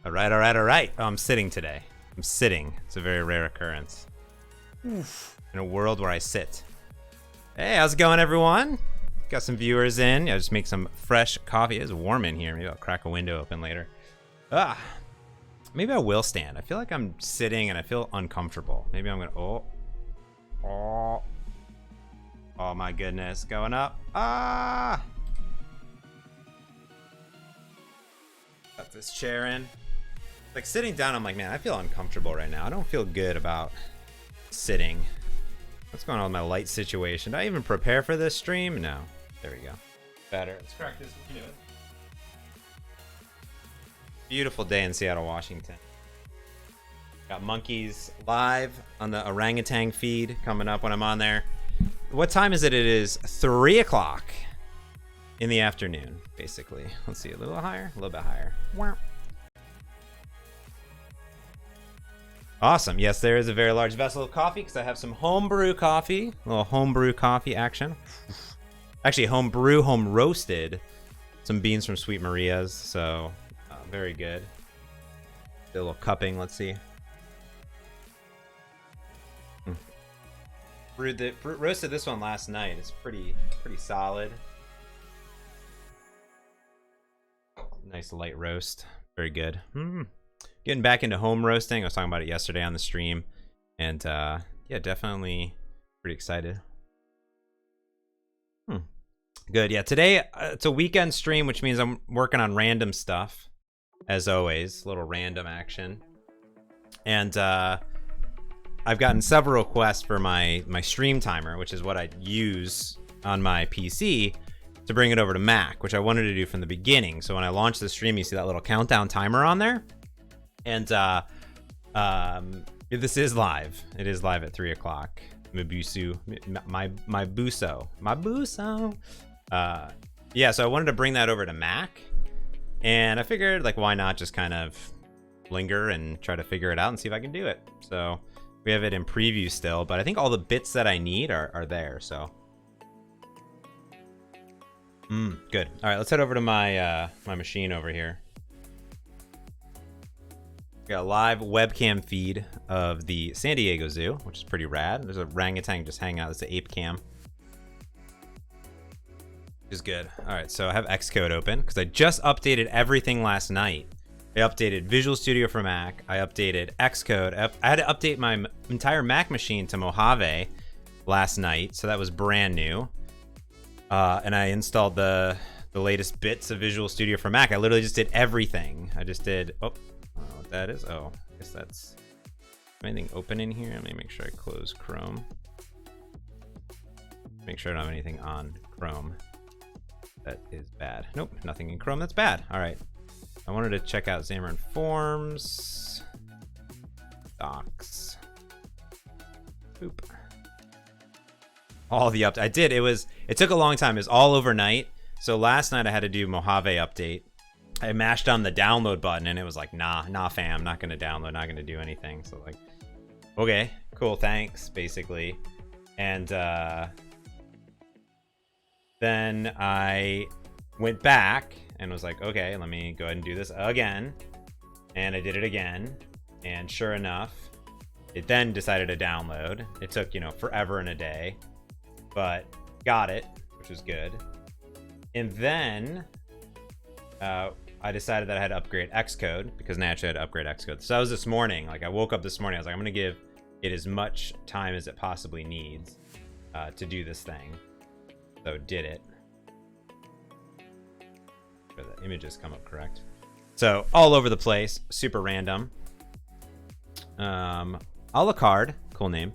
All right, all right, all right. Oh, I'm sitting today. I'm sitting. It's a very rare occurrence. Oof. In a world where I sit. Hey, how's it going, everyone? Got some viewers in. I just make some fresh coffee. It's warm in here. Maybe I'll crack a window open later. Maybe I will stand. I feel like I'm sitting and I feel uncomfortable. Maybe I'm gonna. Oh my goodness, going up. Got this chair in. Like sitting down, I'm like, man, I feel uncomfortable right now. I don't feel good about sitting. What's going on with my light situation? Did I even prepare for this stream? No. There we go. Better. Let's crack this window. Beautiful day in Seattle, Washington. Got monkeys live on the orangutan feed coming up when I'm on there. What time is it? It is 3 o'clock in the afternoon, basically. Let's see, a little higher, a little bit higher. Awesome. Yes, there is a very large vessel of coffee because I have some homebrew coffee. A little homebrew coffee action. Actually, homebrew, home roasted. Some beans from Sweet Maria's. So, very good. A little cupping. Let's see. Roasted this one last night. It's pretty solid. Nice light roast. Very good. Getting back into home roasting. I was talking about it yesterday on the stream, and yeah, definitely pretty excited. Good. Yeah, today it's a weekend stream, which means I'm working on random stuff, as always. A little random action, and I've gotten several requests for my stream timer, which is what I use on my PC to bring it over to Mac, which I wanted to do from the beginning. So when I launch the stream, you see that little countdown timer on there. And this is live. It is live at 3 o'clock. Mabuso. Yeah, so I wanted to bring that over to Mac. And I figured, like, why not just kind of linger and try to figure it out and see if I can do it. So we have it in preview still, but I think all the bits that I need are there, so. Good. All right, let's head over to my my machine over here. Got a live webcam feed of the San Diego Zoo, which is pretty rad. There's a orangutan just hanging out. It's an ape cam. Which is good. All right, so I have Xcode open because I just updated everything last night. I updated Visual Studio for Mac. I updated Xcode. I had to update my entire Mac machine to Mojave last night, so that was brand new. And I installed the latest bits of Visual Studio for Mac. I literally just did everything. I just did... I don't know what that is. Oh, I guess that's... Anything open in here? Let me make sure I close Chrome. Make sure I don't have anything on Chrome. That is bad. Nope, nothing in Chrome. That's bad. All right. I wanted to check out Xamarin.Forms. Docs. Boop. All the updates. I did. It took a long time. It was all overnight. So last night I had to do Mojave update. I mashed on the download button and it was like, nah fam, not gonna download, not gonna do anything. So like, okay, cool, thanks, basically. And then I went back and was like, okay, let me go ahead and do this again. And I did it again. And sure enough, it then decided to download. It took, forever and a day, but got it, which was good. And then I decided that I had to upgrade Xcode because naturally I had to upgrade Xcode. So that was this morning. Like I woke up this morning, I was like, I'm gonna give it as much time as it possibly needs to do this thing. So did it. Sure the images come up correct. So all over the place, super random. A la carte, cool name.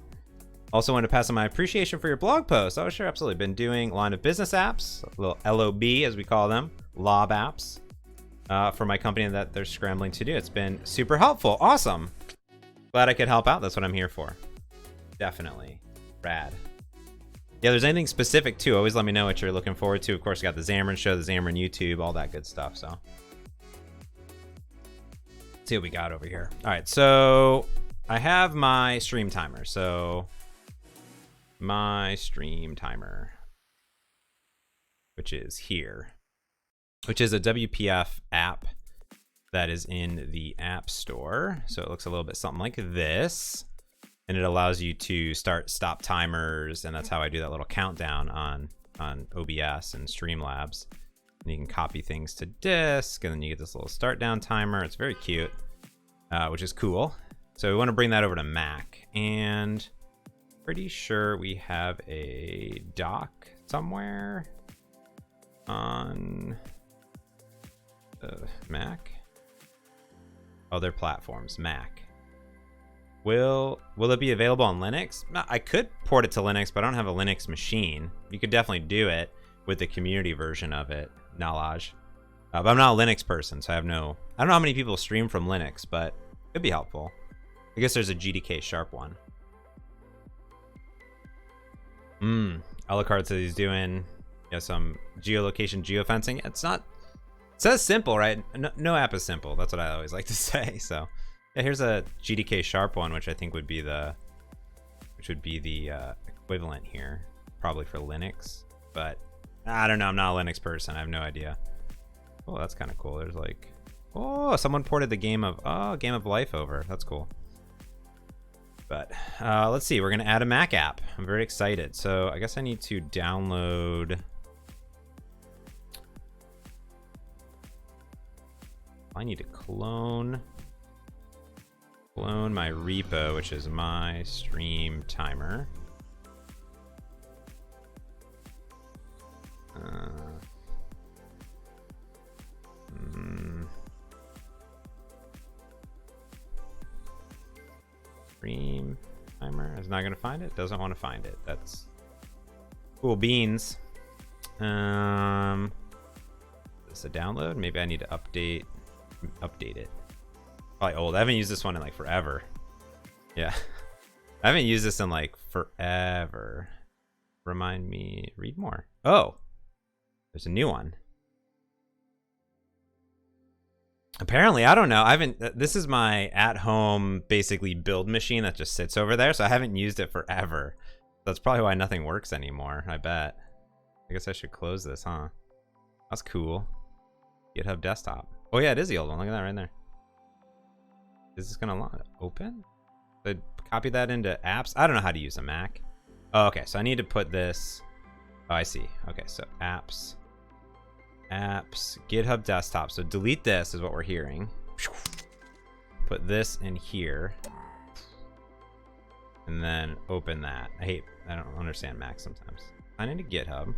Also wanted to pass on my appreciation for your blog post. Oh, sure, absolutely. Been doing line of business apps, a little LOB as we call them, LOB apps, for my company that they're scrambling to do. It's been super helpful. Awesome. Glad I could help out. That's what I'm here for. Definitely. Rad. Yeah, there's anything specific too, always let me know what you're looking forward to. Of course, we got the Xamarin Show, the Xamarin YouTube, all that good stuff. So let's see what we got over here. All right, so I have my stream timer. So my stream timer, which is here, which is a WPF app that is in the App Store. So it looks a little bit something like this. And it allows you to stop timers, and that's how I do that little countdown on OBS and Streamlabs. And you can copy things to disk, and then you get this little start down timer. It's very cute, which is cool. So we want to bring that over to Mac, and pretty sure we have a dock somewhere on Mac. Other platforms, Mac. Will it be available on Linux? I could port it to Linux, but I don't have a Linux machine. You could definitely do it with the community version of it, Knowledge. But I'm not a Linux person, so I don't know how many people stream from Linux, but it'd be helpful. I guess there's a GDK Sharp one. Alucard says he's doing some geolocation geofencing. It says simple, right? No app is simple. That's what I always like to say. So yeah, here's a GDK Sharp one, which I think would be the equivalent here, probably for Linux. But I don't know. I'm not a Linux person. I have no idea. Oh, that's kind of cool. There's like, oh, someone ported the Game of Life over. That's cool. But let's see. We're gonna add a Mac app. I'm very excited. So I guess I need to download. I need to clone my repo, which is my stream timer. Stream timer is not going to find it. Doesn't want to find it. That's cool beans. Is this a download? Maybe I need to update it. Probably old. I haven't used this one in like forever. Yeah. I haven't used this in like forever. Remind me, read more. Oh, there's a new one. Apparently, I don't know. This is my at-home basically build machine that just sits over there, so I haven't used it forever. That's probably why nothing works anymore, I bet. I guess I should close this, huh? That's cool. GitHub desktop. Oh yeah, it is the old one. Look at that right there. Is this gonna open? So copy that into apps. I don't know how to use a Mac. Oh, okay, so I need to put this. Oh, I see. Okay, so apps, GitHub desktop. So delete this is what we're hearing. Put this in here, and then open that. I don't understand Mac sometimes. Sign into GitHub.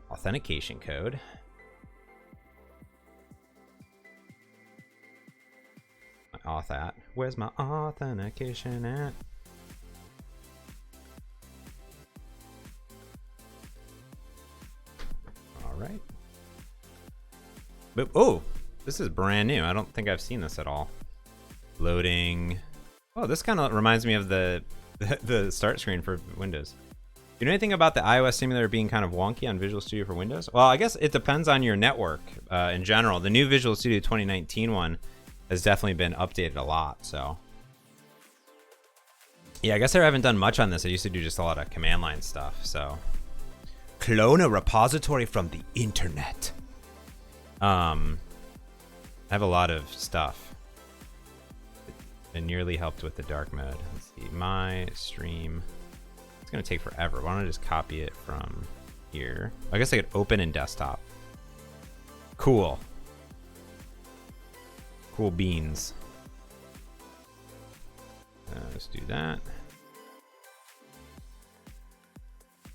Authentication code. My auth at. Where's my authentication at? All right. But, oh, this is brand new. I don't think I've seen this at all. Loading. Oh, this kind of reminds me of the start screen for Windows. Do you know anything about the iOS simulator being kind of wonky on Visual Studio for Windows? Well, I guess it depends on your network in general. The new Visual Studio 2019 one has definitely been updated a lot, so. Yeah, I guess I haven't done much on this. I used to do just a lot of command line stuff, so. Clone a repository from the internet. I have a lot of stuff. It nearly helped with the dark mode. Let's see, my stream. It's gonna take forever. Why don't I just copy it from here? I guess I could open in desktop. Cool. Cool beans. Let's do that.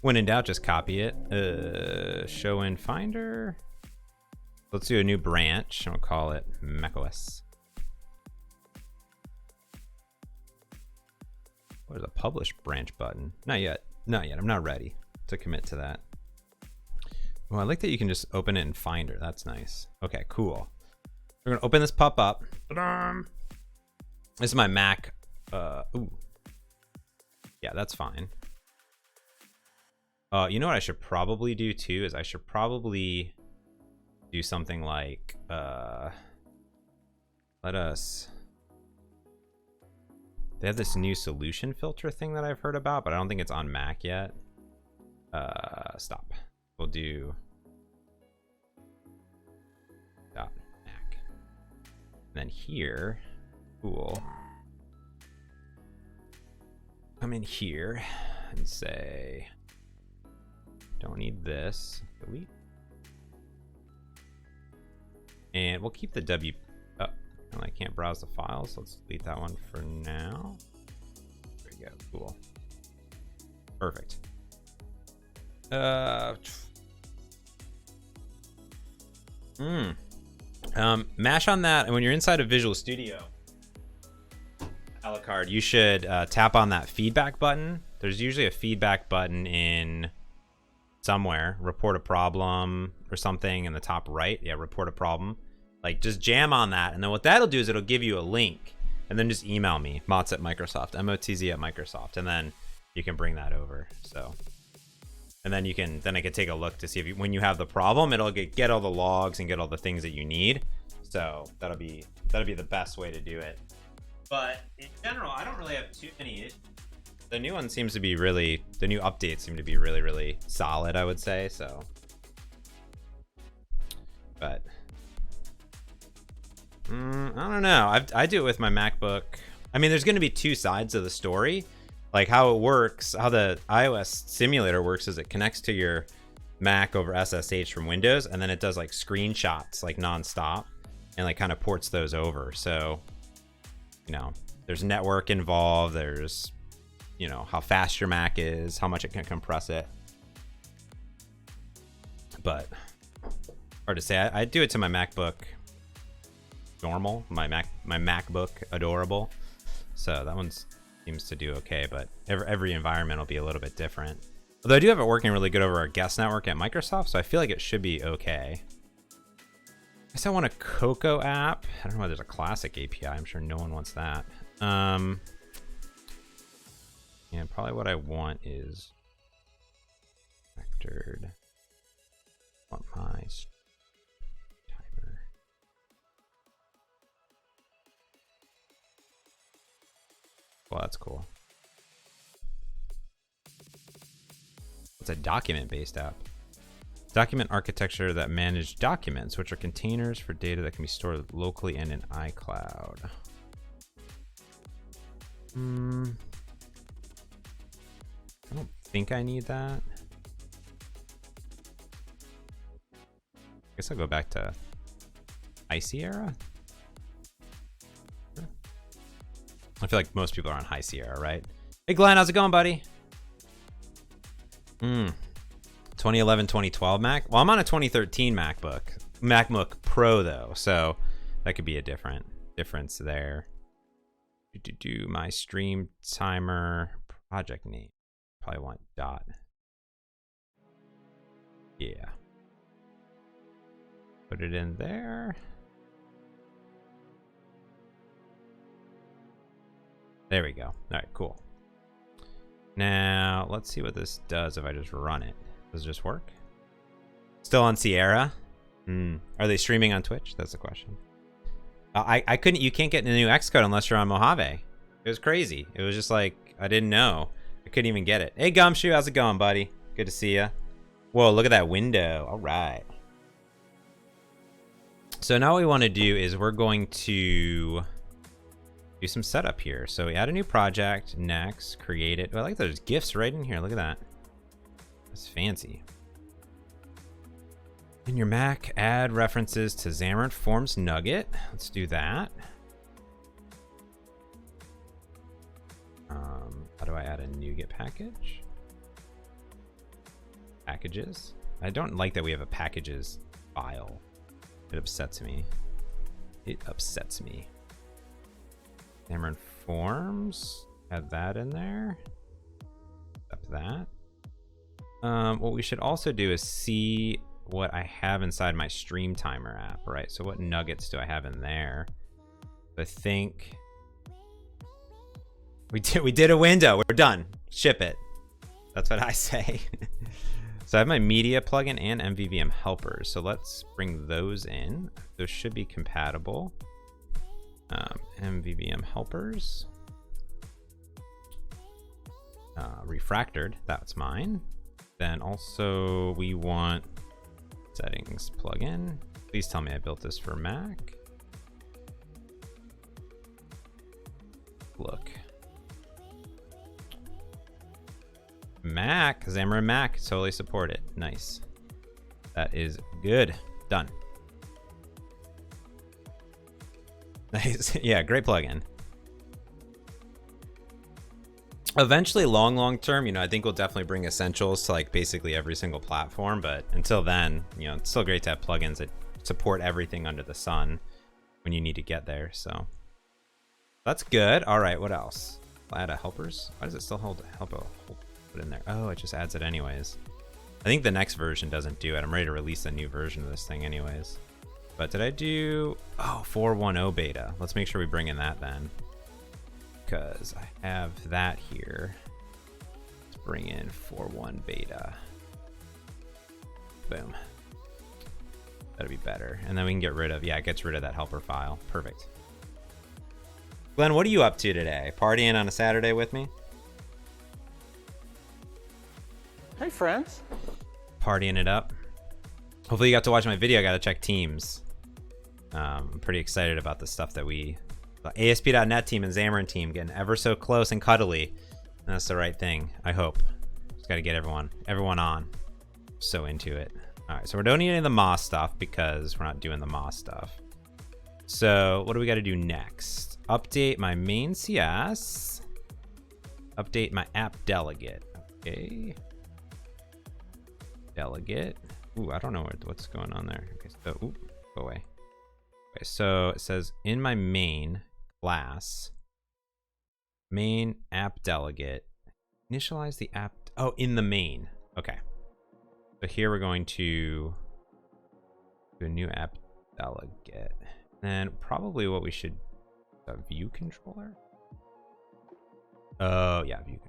When in doubt, just copy it. Show in Finder. Let's do a new branch. I'll call it macOS. There's a publish branch button. Not yet. Not yet. I'm not ready to commit to that. Well, I like that you can just open it in Finder. That's nice. Okay, cool. We're going to open this pop up. This is my Mac. Ooh. Yeah, that's fine. You know what I should probably do too is I should probably do something like let us. They have this new solution filter thing that I've heard about, but I don't think it's on Mac yet. Stop. we'll do .mac. And then here, cool. Come in here and say, don't need this. Delete. And we'll keep the W. Oh, I can't browse the files, so let's delete that one for now. There we go. Cool. Perfect. Mash on that, and when you're inside of Visual Studio, Alucard, you should tap on that feedback button. There's usually a feedback button in somewhere, report a problem or something in the top right. Yeah, report a problem. Like, just jam on that, and then what that'll do is it'll give you a link, and then just email me, motz@Microsoft, MOTZ@Microsoft, and then you can bring that over. So, and then I can take a look to see if when you have the problem, it'll get all the logs and get all the things that you need. So that'll be the best way to do it. But in general, I don't really have too many issues. The new one seems to be really, the new updates seem to be really, really solid, I would say. So, but I don't know. I do it with my MacBook. I mean, there's going to be two sides of the story. Like how it works, how the iOS simulator works is it connects to your Mac over SSH from Windows, and then it does like screenshots like nonstop and like kind of ports those over. So, you know, there's network involved. There's, you know, how fast your Mac is, how much it can compress it. But hard to say. I do it to my MacBook normal, my MacBook adorable. So that one's seems to do okay, but every environment will be a little bit different. Although I do have it working really good over our guest network at Microsoft, so I feel like it should be okay. I guess I want a Cocoa app. I don't know why there's a classic API. I'm sure no one wants that. And probably what I want is factored. I want my timer. Well, that's cool. It's a document-based app. Document architecture that manage documents, which are containers for data that can be stored locally and in iCloud. I don't think I need that. I guess I'll go back to High Sierra. I feel like most people are on High Sierra, right? Hey Glenn, how's it going, buddy? 2011, 2012 Mac. Well, I'm on a 2013 MacBook Pro though, so that could be a difference there. Do my stream timer project name. Probably want dot. Yeah. Put it in there. There we go. All right, cool. Now, let's see what this does if I just run it. Does it just work? Still on Sierra? Are they streaming on Twitch? That's the question. I couldn't, you can't get the new Xcode unless you're on Mojave. It was crazy. It was just like, I didn't know. I couldn't even get it. Hey, Gumshoe, how's it going, buddy? Good to see ya. Whoa, look at that window. All right. So now what we want to do is we're going to do some setup here. So we add a new project, next, create it. Oh, I like those GIFs right in here. Look at that. That's fancy. In your Mac, add references to Xamarin.Forms Nugget. Let's do that. How do I add a NuGet package? Packages. I don't like that we have a packages file. It upsets me. It upsets me. Xamarin.Forms. Add that in there. Up that. What we should also do is see what I have inside my stream timer app, right? So what nuggets do I have in there? I think we did a window. We're done. Ship it. That's what I say. So I have my media plugin and MVVM helpers. So let's bring those in. Those should be compatible. MVVM helpers. Refractored. That's mine. Then also we want settings plugin. Please tell me I built this for Mac. Look. Mac, Xamarin Mac, totally support it. Nice. That is good. Done. Nice. Yeah, great plugin. Eventually, long term, you know, I think we'll definitely bring essentials to like basically every single platform. But until then, you know, it's still great to have plugins that support everything under the sun when you need to get there. So that's good. All right, what else? Add a helpers. Why does it still hold put in there? Oh, it just adds it anyways. I think the next version doesn't do it. I'm ready to release a new version of this thing anyways. But did I do 4.10 beta? Let's make sure we bring in that then, because I have that here. Let's bring in 4.1 beta. Boom. That'd be better. And then we can get rid of, yeah, it gets rid of that helper file. Perfect. Glenn, what are you up to today? Partying on a Saturday with me? Hey, friends. Partying it up. Hopefully you got to watch my video. I got to check teams. I'm pretty excited about the stuff that the ASP.NET team and Xamarin team getting ever so close and cuddly. That's the right thing, I hope. Just got to get everyone on. So into it. All right, so we're donating any of the MOS stuff because we're not doing the MOS stuff. So what do we got to do next? Update my main CS. Update my app delegate. Okay. Delegate. Ooh, I don't know what's going on there. Okay, so go away. Okay, so it says in my main class, main app delegate, initialize the app. Oh, in the main. Okay. So here we're going to do a new app delegate. And probably what we should, a view controller. Oh yeah, view.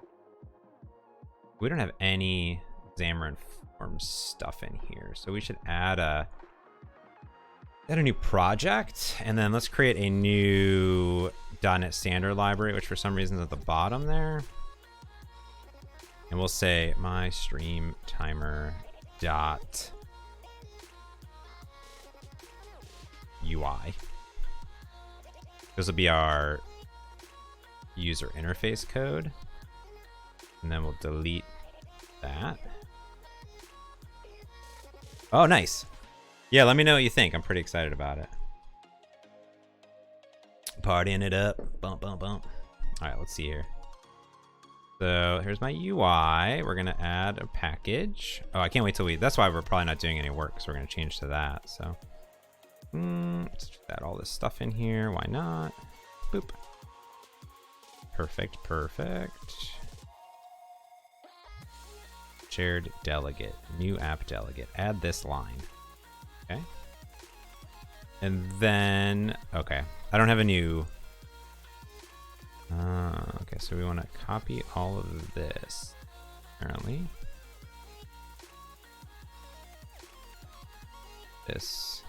We don't have any Xamarin.Forms stuff in here, so we should add a new project, and then let's create a new .NET Standard library, which for some reason is at the bottom there. And we'll say my stream timer dot UI. This will be our user interface code, and then we'll delete that. Oh, nice. Yeah, let me know what you think. I'm pretty excited about it. Partying it up. Bump, bump, bump. All right, let's see here. So here's my UI. We're going to add a package. Oh, I can't wait till that's why we're probably not doing any work, so we're going to change to that. So let's add all this stuff in here. Why not? Boop. Perfect, perfect. Shared delegate, new app delegate. Add this line. Okay. And then, okay, I don't have a new. Okay, so we want to copy all of this, apparently. This.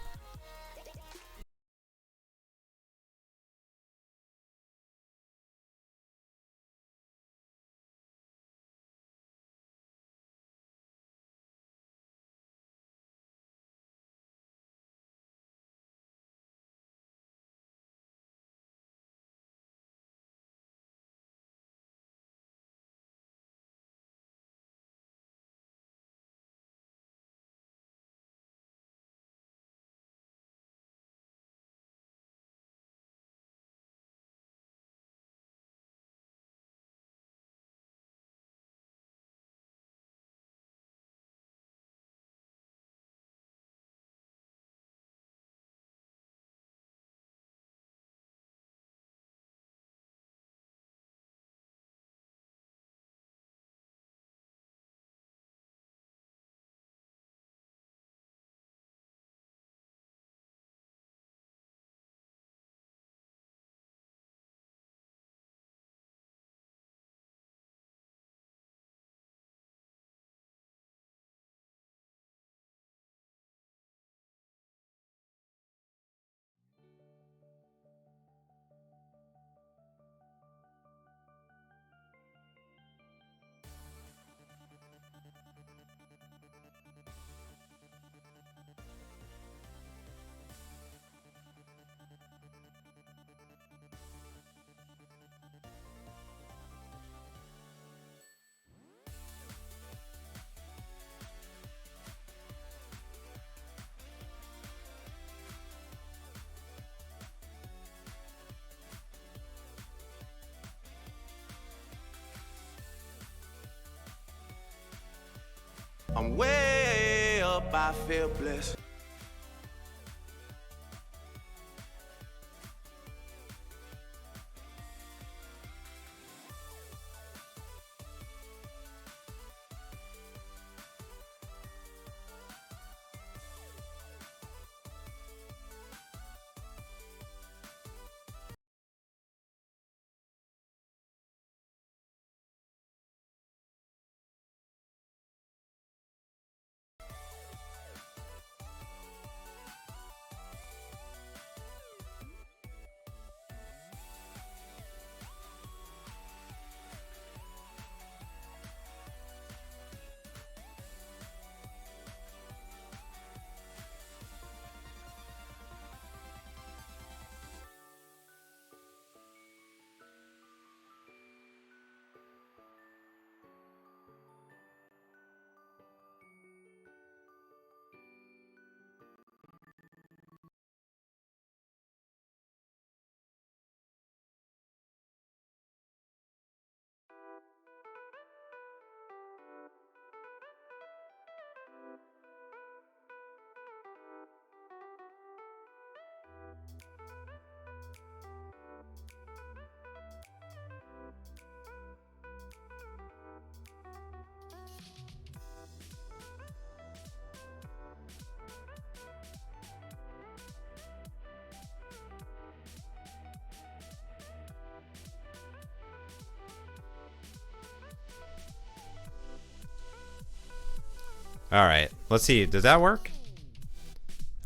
I'm way up, I feel blessed. All right, let's see. Does that work?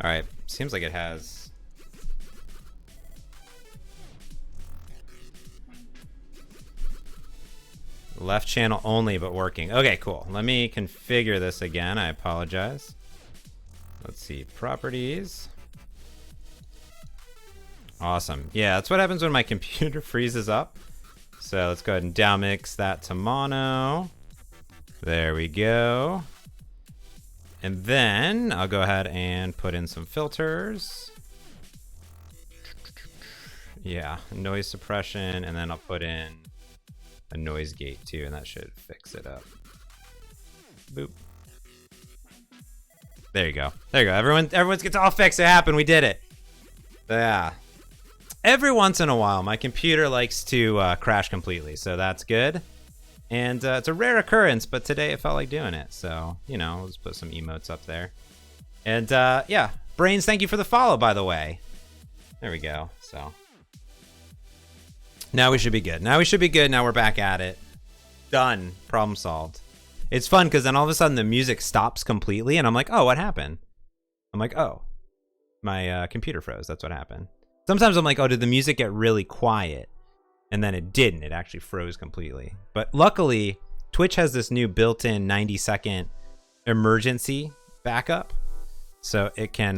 All right, seems like it has. Left channel only, but working. Okay, cool. Let me configure this again. I apologize. Let's see, properties. Awesome. Yeah, that's what happens when my computer freezes up. So let's go ahead and downmix that to mono. There we go. And then I'll go ahead and put in some filters. Yeah, noise suppression, and then I'll put in a noise gate too, and that should fix it up. Boop. There you go. There you go. Everyone's gets all fixed. It happened. We did it. Yeah. Every once in a while, my computer likes to crash completely, so that's good. And it's a rare occurrence, but today it felt like doing it. So, you know, let's put some emotes up there. And yeah, Brains, thank you for the follow, by the way. There we go. So now we should be good. Now we should be good. Now we're back at it. Done. Problem solved. It's fun because then all of a sudden the music stops completely, and I'm like, oh, what happened? I'm like, oh, my computer froze. That's what happened. Sometimes I'm like, oh, did the music get really quiet? And then it didn't. It actually froze completely. But luckily, Twitch has this new built-in 90-second emergency backup. So it can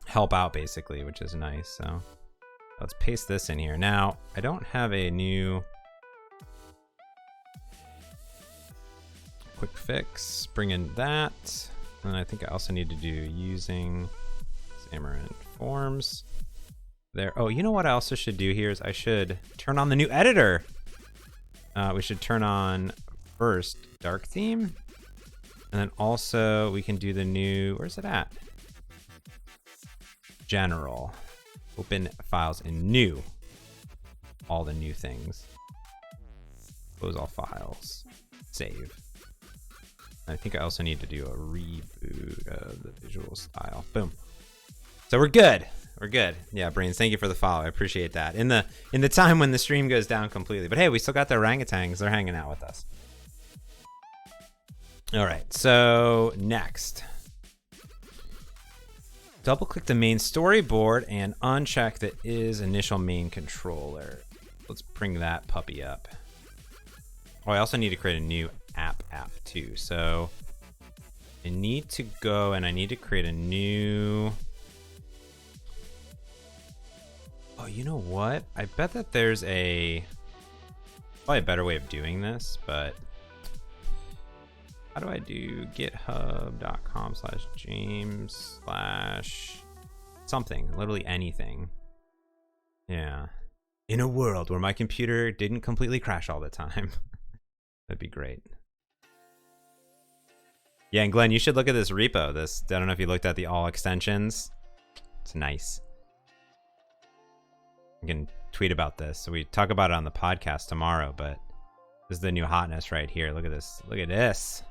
help out, basically, which is nice. So let's paste this in here. Now, I don't have a new quick fix. Bring in that. And I think I also need to do using Xamarin.Forms. There. Oh, you know what I also should do here is I should turn on the new editor. We should turn on first dark theme, and then also we can do the new. Where's it at? General. Open files in new. All the new things. Close all files. Save. I think I also need to do a reboot of the visual style. Boom. So we're good. We're good. Yeah, Brains, thank you for the follow. I appreciate that. In the time when the stream goes down completely. But hey, we still got the orangutans. They're hanging out with us. All right, so next. Double click the main storyboard and uncheck the is initial main controller. Let's bring that puppy up. Oh, I also need to create a new app too. So I need to go and I need to create a new. Oh, you know what? I bet that there's probably a better way of doing this, but how do I do github.com/James/ something, literally anything. Yeah. In a world where my computer didn't completely crash all the time. That'd be great. Yeah, and Glenn, you should look at this repo. I don't know if you looked at the all extensions. It's nice. You can tweet about this. So we talk about it on the podcast tomorrow, but this is the new hotness right here. Look at this. Look at this.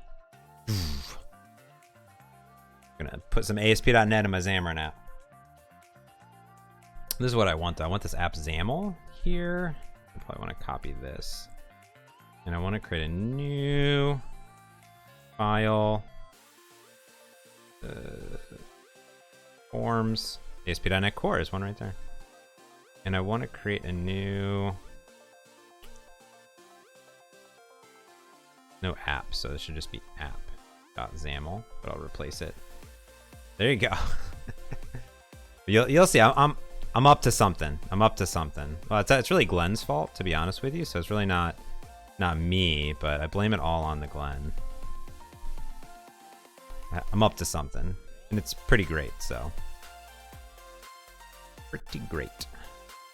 Gonna put some ASP.NET in my Xamarin app. This is what I want though. I want this app XAML here. I probably want to copy this. And I want to create a new file. Forms. ASP.NET Core is one right there. And I want to create a new... No app, so this should just be app.xaml, but I'll replace it. There you go. You'll see. I'm up to something. I'm up to something. Well, it's really Glenn's fault, to be honest with you. So it's really not me, but I blame it all on the Glenn. I'm up to something, and it's pretty great. So pretty great.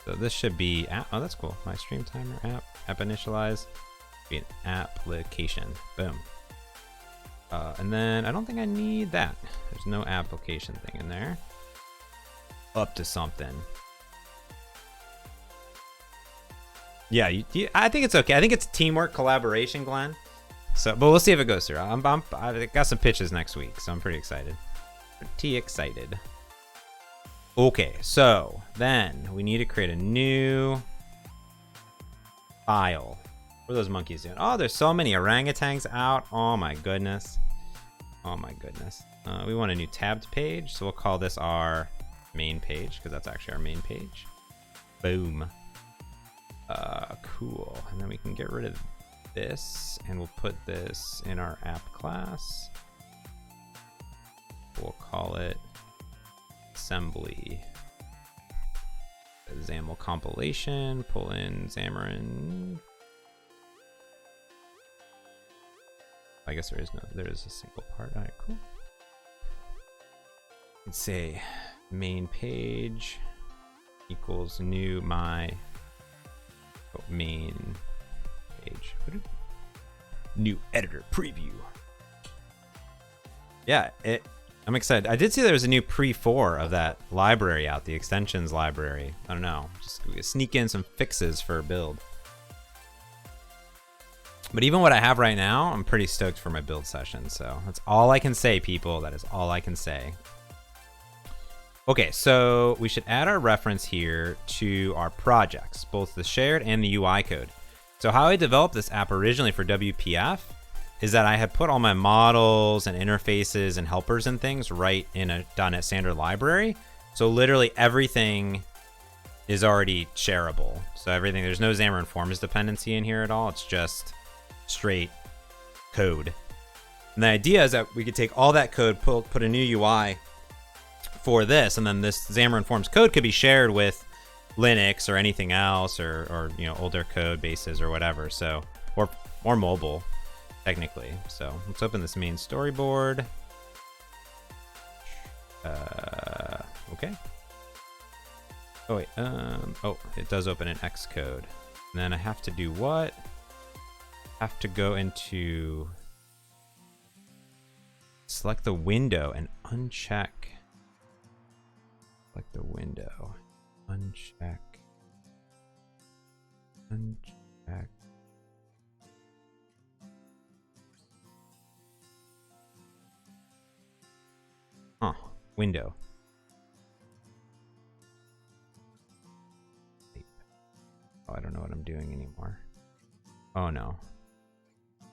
So this should be app. Oh, that's cool. My stream timer app initialize. Be an application. Boom. And then I don't think I need that. There's no application thing in there. Up to something. Yeah, I think it's okay. I think it's teamwork, collaboration, Glenn. So, but we'll see if it goes through. I've got some pitches next week, so I'm pretty excited. Pretty excited. Okay, so then we need to create a new file. What are those monkeys doing? Oh, there's so many orangutans out. Oh my goodness. Oh my goodness. We want a new tabbed page, so we'll call this our main page because that's actually our main page. Boom. Cool. And then we can get rid of this, and we'll put this in our app class. We'll call it assembly. XAML compilation. Pull in Xamarin. I guess there is a single part. All right, cool. Let's say main page equals new main page. New editor preview. Yeah, I'm excited. I did see there was a new pre-4 of that library out, the extensions library. I don't know, just sneak in some fixes for a build. But even what I have right now, I'm pretty stoked for my build session. So that's all I can say, people. That is all I can say. Okay, so we should add our reference here to our projects, both the shared and the UI code. So how I developed this app originally for WPF is that I had put all my models and interfaces and helpers and things right in a .NET Standard library. So literally everything is already shareable. So everything, there's no Xamarin.Forms dependency in here at all. It's just straight code. And the idea is that we could take all that code, put a new UI for this, and then this Xamarin.Forms code could be shared with Linux or anything else, or you know, older code bases or whatever. So or mobile technically. So let's open this main storyboard. Okay. Oh wait, oh, it does open in Xcode. And then I have to do what? Have to go into select the window and uncheck. Select the window, uncheck. Huh, window. Oh, I don't know what I'm doing anymore. Oh no.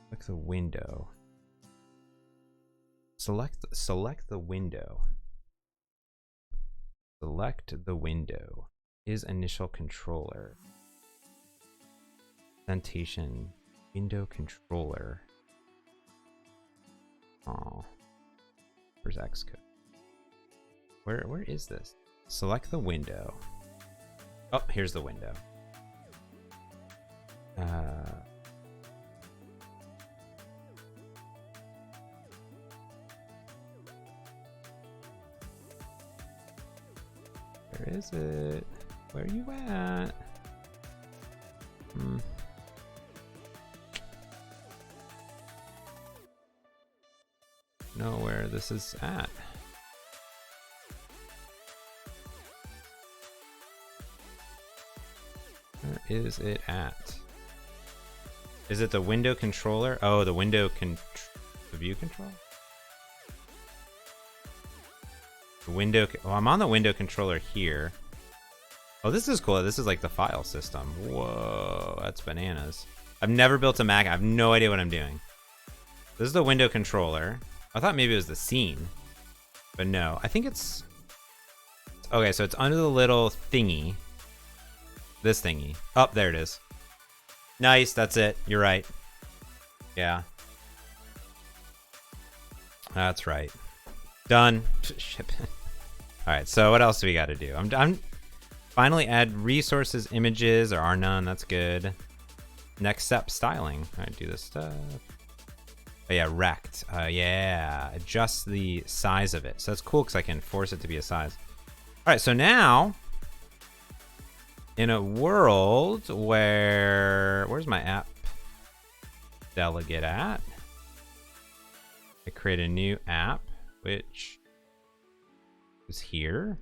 Select the window. Select the window. Select the window. Is initial controller. Presentation. Window controller. Oh. Where's Xcode? Where is this? Select the window. Oh, here's the window. Where is it? Where are you at? Hmm. know where this is at. Where is it at? Is it the window controller? Oh, the the view control? The window, well, I'm on the window controller here. Oh, this is cool. This is like the file system. Whoa, that's bananas. I've never built a Mac. I have no idea what I'm doing. This is the window controller. I thought maybe it was the scene, but no. I think it's... Okay, so it's under the little thingy. This thingy. Oh, there it is. Nice, that's it. You're right. Yeah. That's right. Done. Ship. All right, so what else do we got to do? I'm finally add resources, images, or are none. That's good. Next step, styling. All right, do this stuff. Oh yeah, rect. Yeah, adjust the size of it. So that's cool because I can force it to be a size. All right, so now in a world where's my app delegate at? I create a new app, which is here.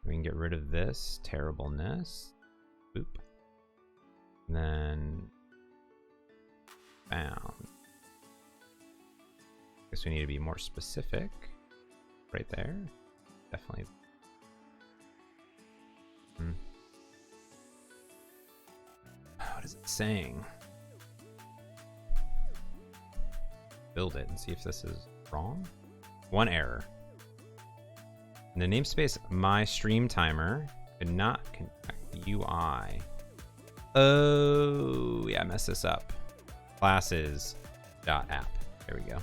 We can get rid of this terribleness. Boop. And then found. Guess we need to be more specific. Right there. Definitely. What is it saying? Build it and see if this is wrong. One error. In the namespace my stream timer could not connect UI. Oh yeah, I messed this up. Classes dot app. There we go.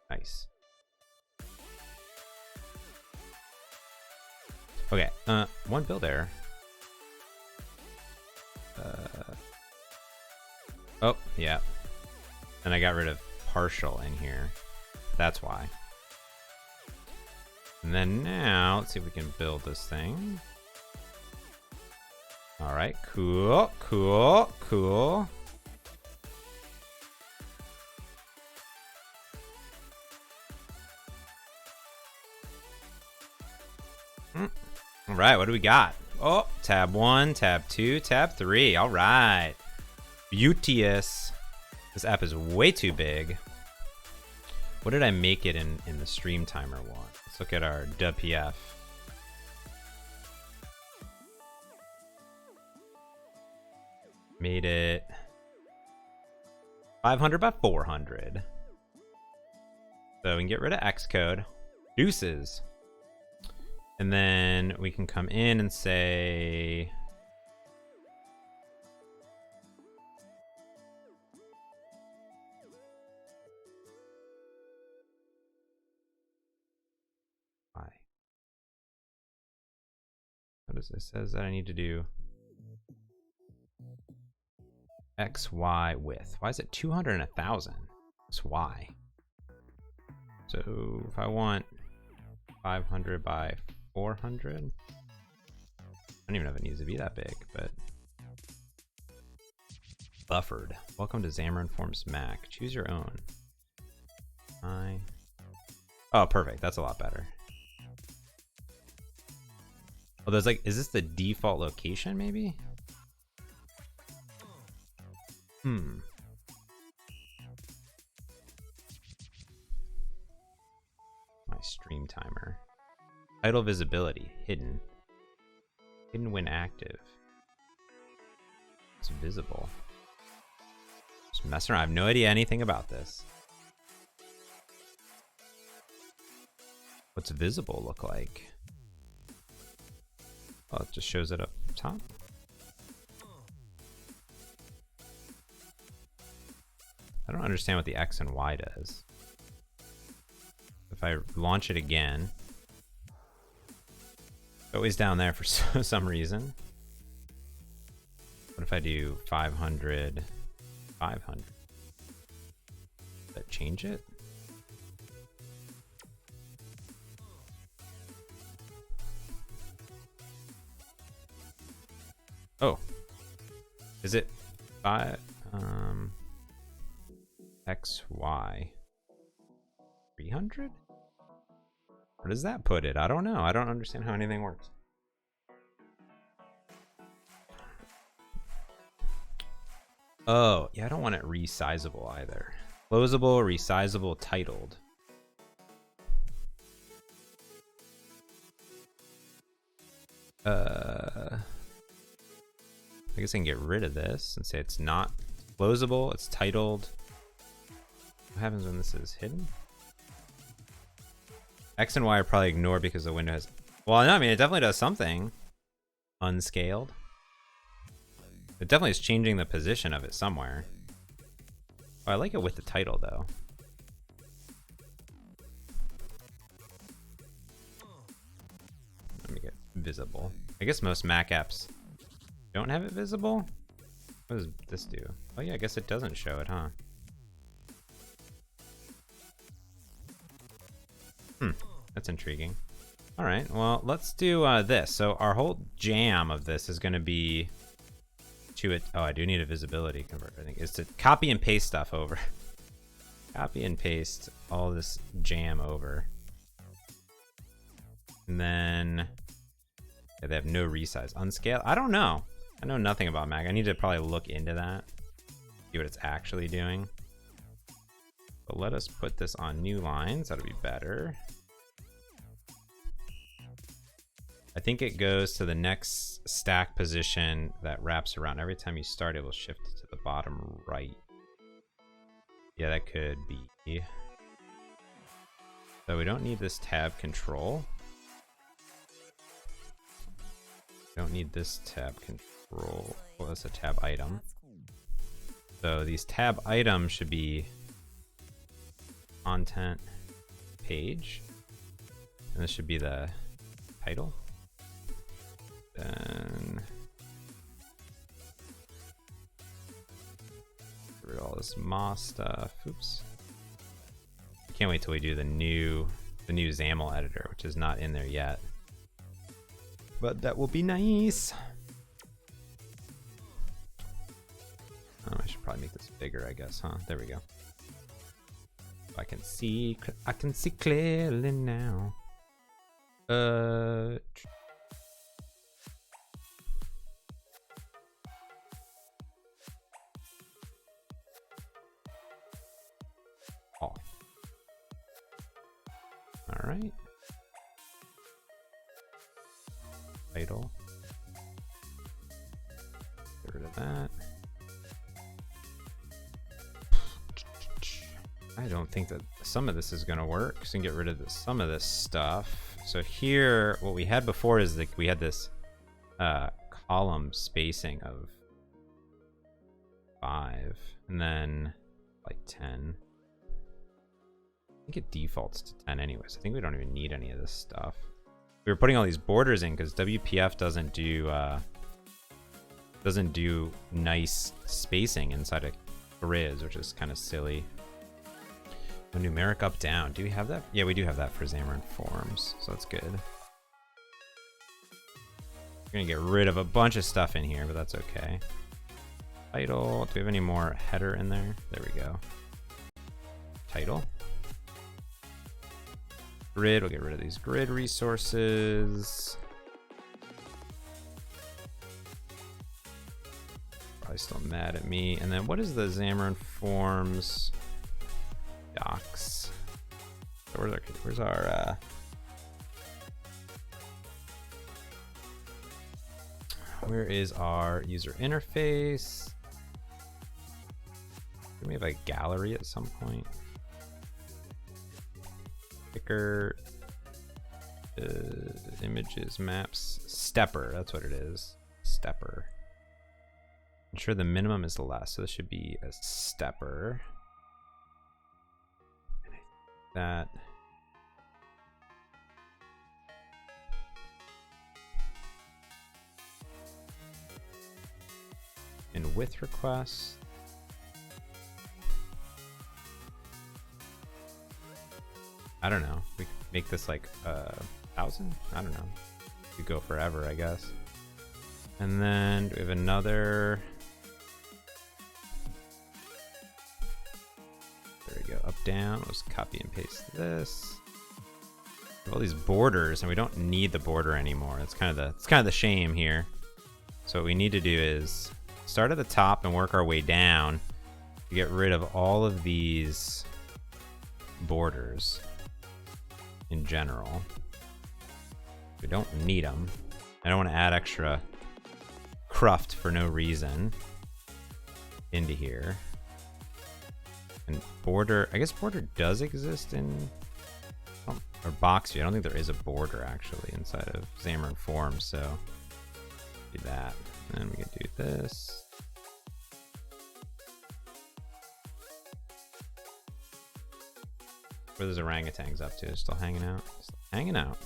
Nice. Okay, one build error. Oh, yeah. And I got rid of partial in here. That's why. And then now, let's see if we can build this thing. All right, cool, cool, cool. All right, what do we got? Oh, tab 1, tab 2, tab 3. All right. Beauteous. This app is way too big. What did I make it in the stream timer one? Let's look at our WPF. Made it 500 by 400. So we can get rid of Xcode. Deuces. And then we can come in and say... What is it? It says that I need to do X, Y, width. Why is it 200 and 1,000? It's Y. So if I want 500 by 400, I don't even know if it needs to be that big, but buffered. Welcome to Xamarin.Forms Mac. Choose your own. Oh, perfect. That's a lot better. Oh, there's like, is this the default location maybe? My stream timer. Title visibility, hidden. Hidden when active. It's visible. Just messing around. I have no idea anything about this. What's visible look like? Oh, it just shows it up top. I don't understand what the X and Y does. If I launch it again, it's always down there for some reason. What if I do 500, 500? Does that change it? Oh, is it 5? XY. 300? Where does that put it? I don't know. I don't understand how anything works. Oh, yeah, I don't want it resizable either. Closable, resizable, titled. I guess I can get rid of this and say it's not closable, it's titled. What happens when this is hidden? X and Y are probably ignored because the window has... Well, no, I mean, it definitely does something. Unscaled. It definitely is changing the position of it somewhere. Oh, I like it with the title, though. Let me get visible. I guess most Mac apps don't have it visible. What does this do? Oh, yeah, I guess it doesn't show it, huh? That's intriguing. All right, well, let's do this. So our whole jam of this is going to be to it. Oh, I do need a visibility converter. I think is to copy and paste stuff over. Copy and paste all this jam over. And then yeah, they have no resize. Unscale? I don't know. I know nothing about Mac. I need to probably look into that. See what it's actually doing. But let us put this on new lines. That'll be better. I think it goes to the next stack position that wraps around. Every time you start, it will shift to the bottom right. Yeah, that could be. So we don't need this tab control. Don't need this tab control. Well, that's a tab item. So these tab items should be content page. And this should be the title. Then get rid of all this Moss stuff. Oops. I can't wait till we do the new XAML editor, which is not in there yet. But that will be nice. Oh, I should probably make this bigger, I guess, huh? There we go. I can see clearly now. All right. Title. Get rid of that. I don't think that some of this is going to work. So we can get rid of some of this stuff. So here, what we had before is like we had this column spacing of 5, and then like 10. I think it defaults to 10 anyways. I think we don't even need any of this stuff. We were putting all these borders in because WPF doesn't do nice spacing inside of grids, which is kind of silly. Oh, numeric up down. Do we have that? Yeah, we do have that for Xamarin.Forms, so that's good. We're gonna get rid of a bunch of stuff in here, but that's okay. Title. Do we have any more header in there? There we go. Title. Grid. We'll get rid of these grid resources. Probably still mad at me. And then what is the Xamarin.Forms docs? So where's our where is our user interface? Do we have a gallery at some point? Picker, images, maps, stepper. That's what it is. Stepper. Ensure the minimum is less, so this should be a stepper. That. And width request. I don't know. We could make this like 1,000? I don't know. We could go forever, I guess. And then we have another. we go. Up, down. Let's copy and paste this. We have all these borders, and we don't need the border anymore. It's kind of the shame here. So what we need to do is start at the top and work our way down to get rid of all of these borders in general. We don't need them. I don't want to add extra cruft for no reason into here. And border, I guess border does exist in, or box view. I don't think there is a border actually inside of Xamarin.Forms, so do that. And then we can do this. Where those orangutans up to? Still hanging out? Still hanging out.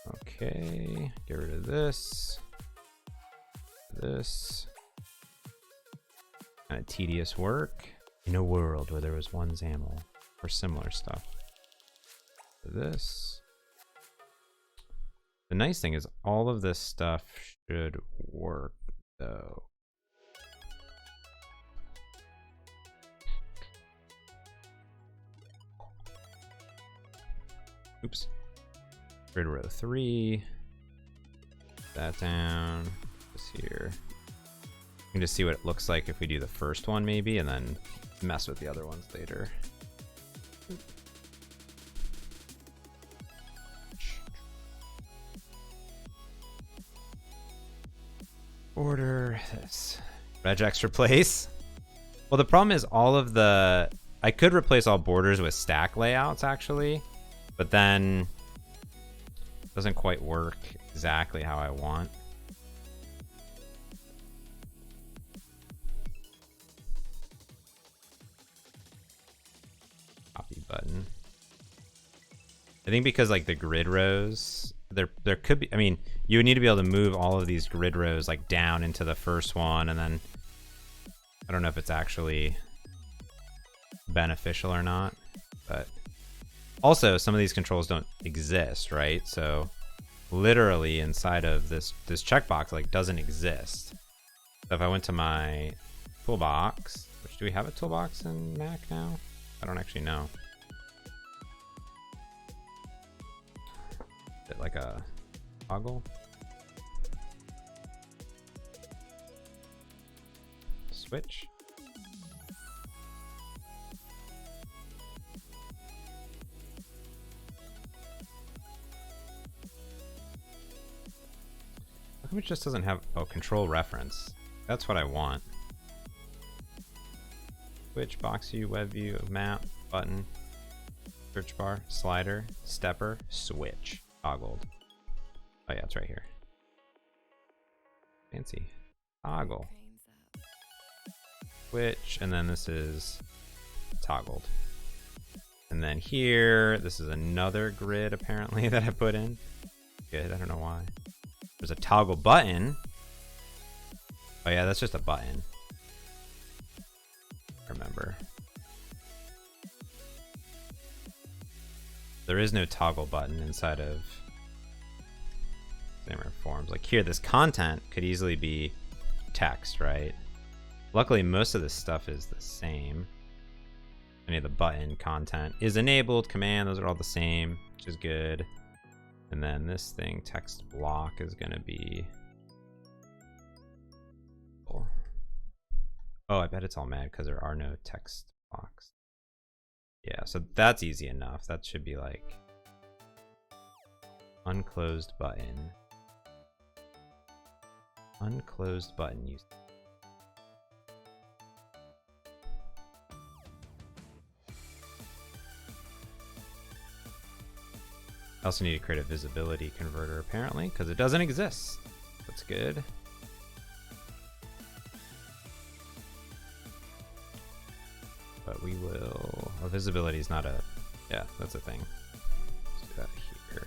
Okay, get rid of this. This. Kind of tedious work. In a world where there was one XAML or similar stuff. This. The nice thing is all of this stuff should work though. Oops. Grid row 3. That down. This here. You can just see what it looks like if we do the first one maybe, and then mess with the other ones later. Order this. Regex replace. Well, the problem is all of the... I could replace all borders with stack layouts actually, but then it doesn't quite work exactly how I want. Copy button. I think because like the grid rows, there could be, I mean, you would need to be able to move all of these grid rows like down into the first one, and then I don't know if it's actually beneficial or not, but also some of these controls don't exist, right? So literally inside of this checkbox like doesn't exist. So if I went to my toolbox, which, do we have a toolbox in Mac now? I don't actually know. Is it like a toggle? Switch? How come it just doesn't have, oh, control reference? That's what I want. Switch, box view, web view, map, button, search bar, slider, stepper, switch, toggled. Oh yeah, it's right here. Fancy. Toggle. Switch, and then this is toggled. And then here, this is another grid apparently that I put in. Good, I don't know why. There's a toggle button. Oh yeah, that's just a button. Remember. There is no toggle button inside of Xamarin.Forms. Like here, this content could easily be text, right? Luckily, most of this stuff is the same. Any of the button content is enabled, command, those are all the same, which is good. And then this thing, text block, is gonna be... Oh, I bet it's all mad because there are no text blocks. Yeah, so that's easy enough. That should be like unclosed button. Unclosed button use. I also need to create a visibility converter apparently because it doesn't exist. That's good. But we will, oh, visibility is not a, yeah, that's a thing. Let's do that here.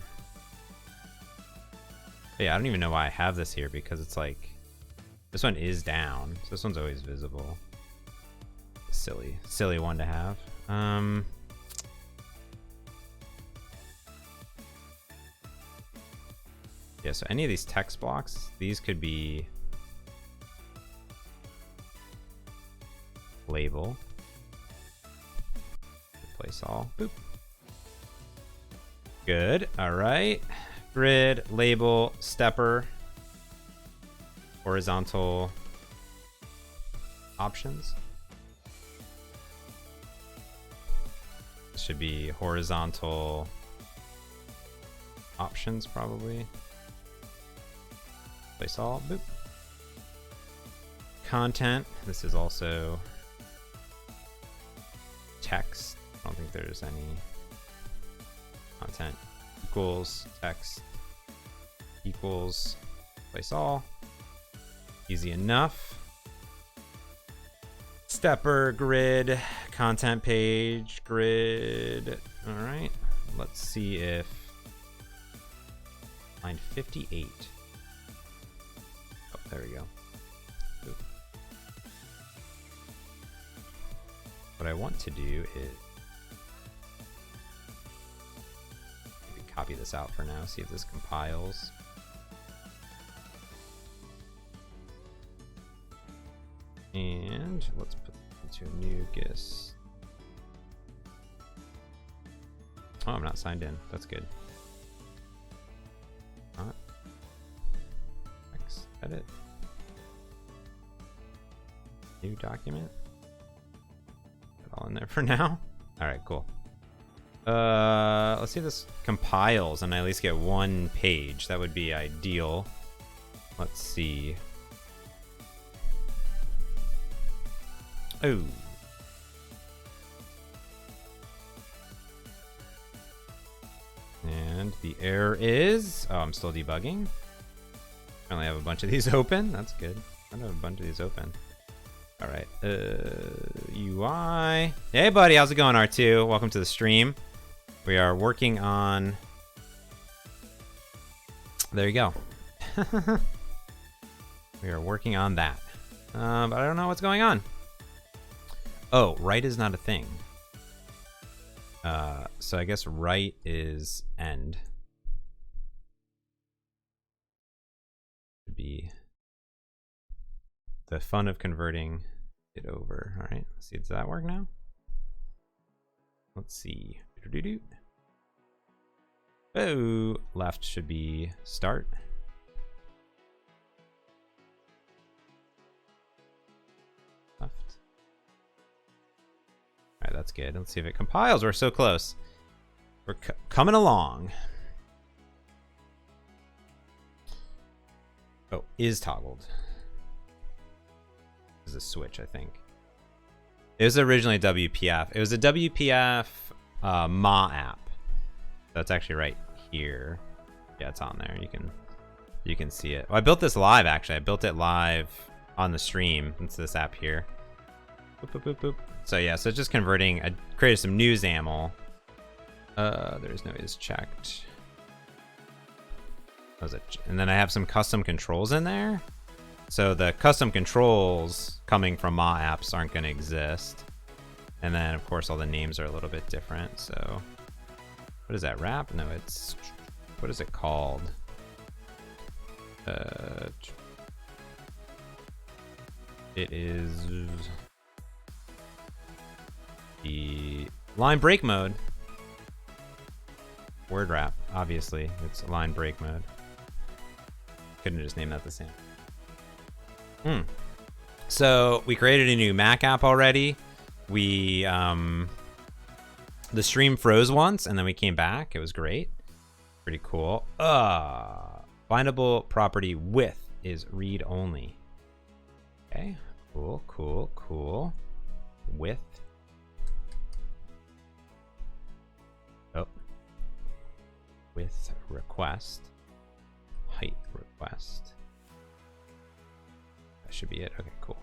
But yeah, I don't even know why I have this here because it's like, this one is down. So this one's always visible. Silly one to have. Yeah, so any of these text blocks, these could be label. Replace all. Boop. Good. All right. Grid, label, stepper, horizontal options. This should be horizontal options, probably. Place all. Boop. Content. This is also text. I don't think there's any content. Equals text equals place all. Easy enough. Stepper, grid, content page, grid. All right. Let's see if line 58. Oh, there we go. Oop. What I want to do is maybe copy this out for now, see if this compiles. And let's put it into a new GIS. Oh, I'm not signed in. That's good. Not. X, edit. New document. Put it all in there for now. All right, cool. Let's see if this compiles and I at least get one page. That would be ideal. Let's see. Oh. And the error is... Oh, I'm still debugging. I only have a bunch of these open. That's good. I don't have a bunch of these open. All right. UI. Hey, buddy. How's it going, R2? Welcome to the stream. We are working on... There you go. We are working on that. But I don't know what's going on. Oh, right is not a thing. So I guess right is end. Would be the fun of converting it over. All right, let's see. Does that work now? Let's see. Oh, left should be start. Left. All right, that's good. Let's see if it compiles. We're so close. We're coming along. Oh, is toggled. This is a switch, I think. It was originally WPF. It was a WPF Ma app. That's actually right here. Yeah, it's on there. You can see it. Well, I built this live, actually. I built it live on the stream. It's this app here. Boop, boop, boop, boop. So yeah, so just converting. I created some new XAML. There's no is checked. And then I have some custom controls in there. So the custom controls coming from Ma apps aren't going to exist. And then of course all the names are a little bit different. So what is that, wrap? No, it's, what is it called? It is the line break mode. Word wrap, obviously. It's line break mode. Couldn't have just named that the same. So we created a new Mac app already. We the stream froze once and then we came back. It was great. Pretty cool. Bindable property width is read only. Okay. Cool, cool, cool. Width. Oh. Width request. Height request. That should be it. Okay, cool.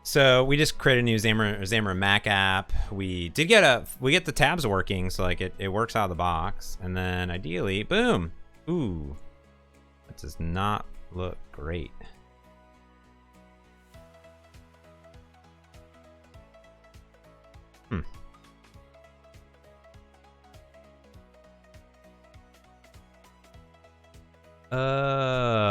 So we just created a new Xamarin Mac app. We did get the tabs working, so like it works out of the box. And then ideally, boom. Ooh. That does not look great. Oh.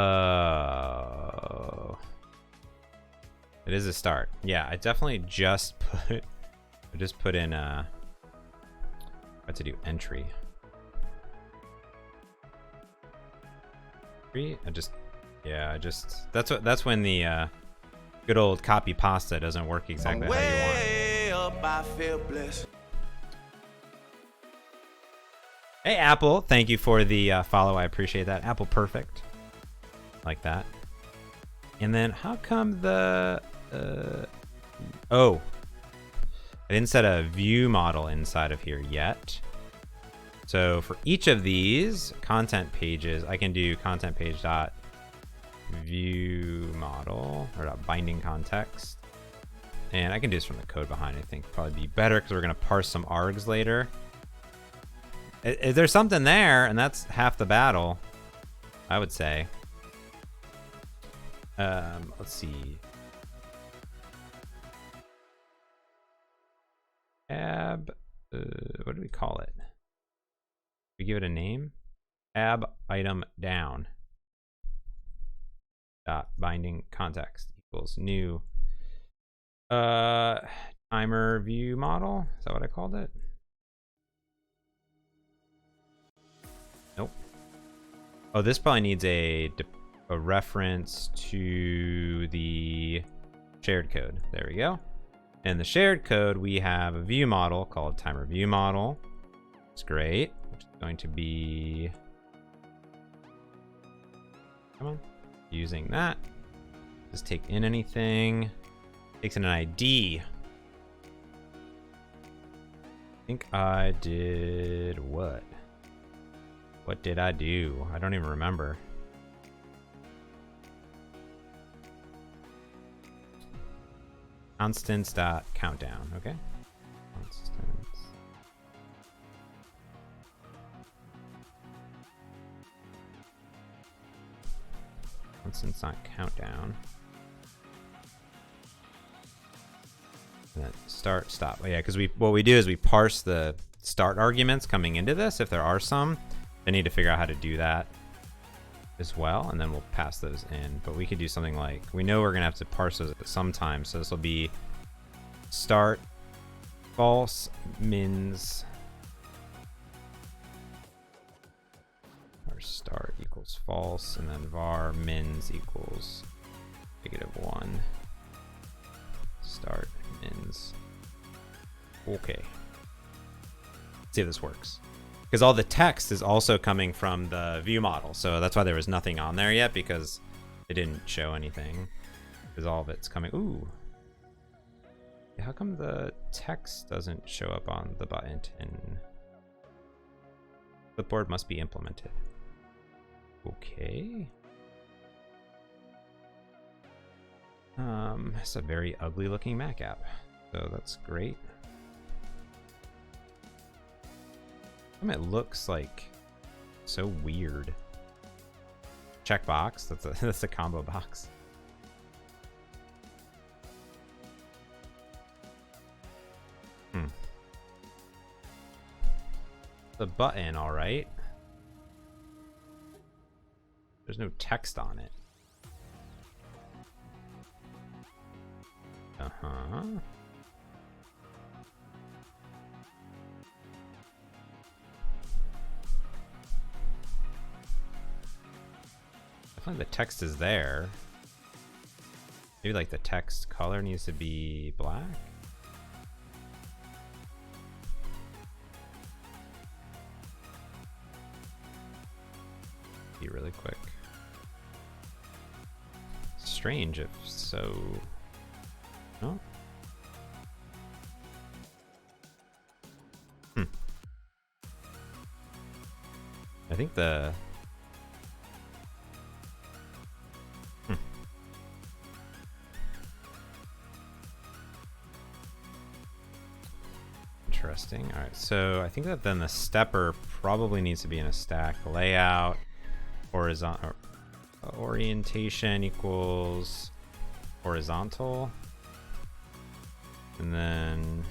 It It is a start. Yeah, I definitely just put in what to do entry. That's when the good old copy pasta doesn't work exactly how you want. Way up, I feel blessed. Hey Apple, thank you for the follow. I appreciate that. Apple Perfect, like that. And then how come the oh, I didn't set a view model inside of here yet. So for each of these content pages, I can do content page dot view model or dot binding context, and I can do this from the code behind. I think probably be better because we're gonna parse some args later. There's something there, and that's half the battle, I would say. Let's see. Tab, what do we call it? We give it a name. Tab item down. Dot binding context equals new timer view model. Is that what I called it? Nope. Oh, this probably needs a reference to the shared code. There we go. In the shared code, we have a view model called timer view model. It's great. Which is going to be, come on, using that. Just take in anything. Takes in an ID. I think I did what? What did I do? I don't even remember. Constants.countdown, okay? Constants. Constants.countdown. And then start, stop. Oh, yeah, because what we do is we parse the start arguments coming into this, if there are some. I need to figure out how to do that as well, and then we'll pass those in. But we could do something like, we know we're gonna have to parse those at some time, so this will be start false mins, or start equals false, and then var mins equals -1. Start mins. Okay. Let's see if this works. Because all the text is also coming from the view model. So that's why there was nothing on there yet, because it didn't show anything. Because all of it's coming. Ooh. How come the text doesn't show up on the button? Clipboard must be implemented. Okay. It's a very ugly looking Mac app. So that's great. It looks like so weird. Checkbox. That's a combo box. The button, all right. There's no text on it. Uh-huh. The text is there. Maybe like the text color needs to be black. Be really quick. Strange if so. No. I think the interesting. All right, so I think that then the stepper probably needs to be in a stack. Layout, horizontal, orientation equals horizontal, and then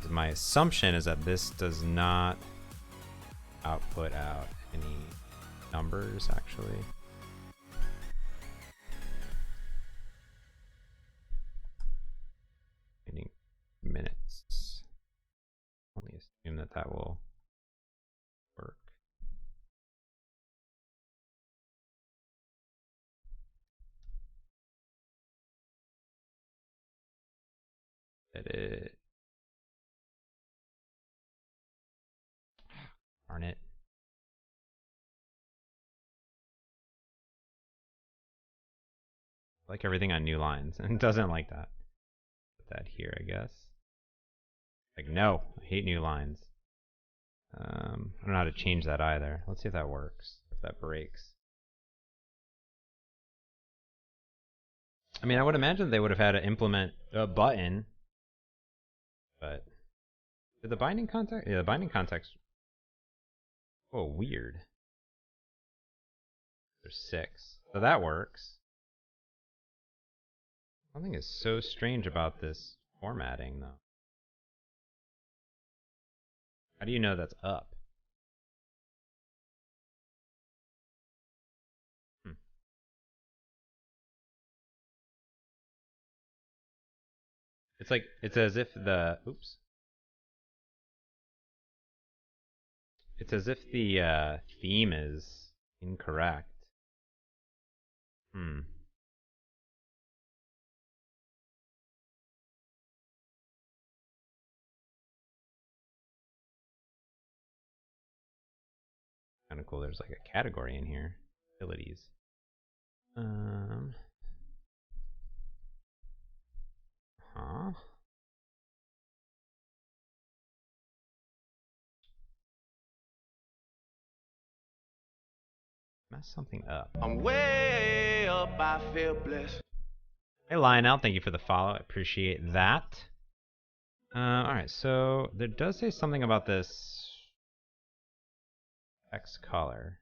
my assumption is that this does not output out any numbers actually. let's only assume that that will work. Edit. Darn it. Like everything on new lines, and it doesn't like that. Put that here, I guess. Like, no, I hate new lines. I don't know how to change that either. Let's see if that works, if that breaks. I mean, I would imagine they would have had to implement a button, but did the binding context? Yeah, the binding context. Oh, weird. There's 6, so that works. Something is so strange about this formatting, though. How do you know that's up? It's like, it's as if the, oops. It's as if the theme is incorrect. Kind of cool. There's like a category in here. Abilities. Huh? Mess something up. I'm way up, I feel blessed. Hey Lionel, thank you for the follow. I appreciate that. Alright, so there does say something about this X color.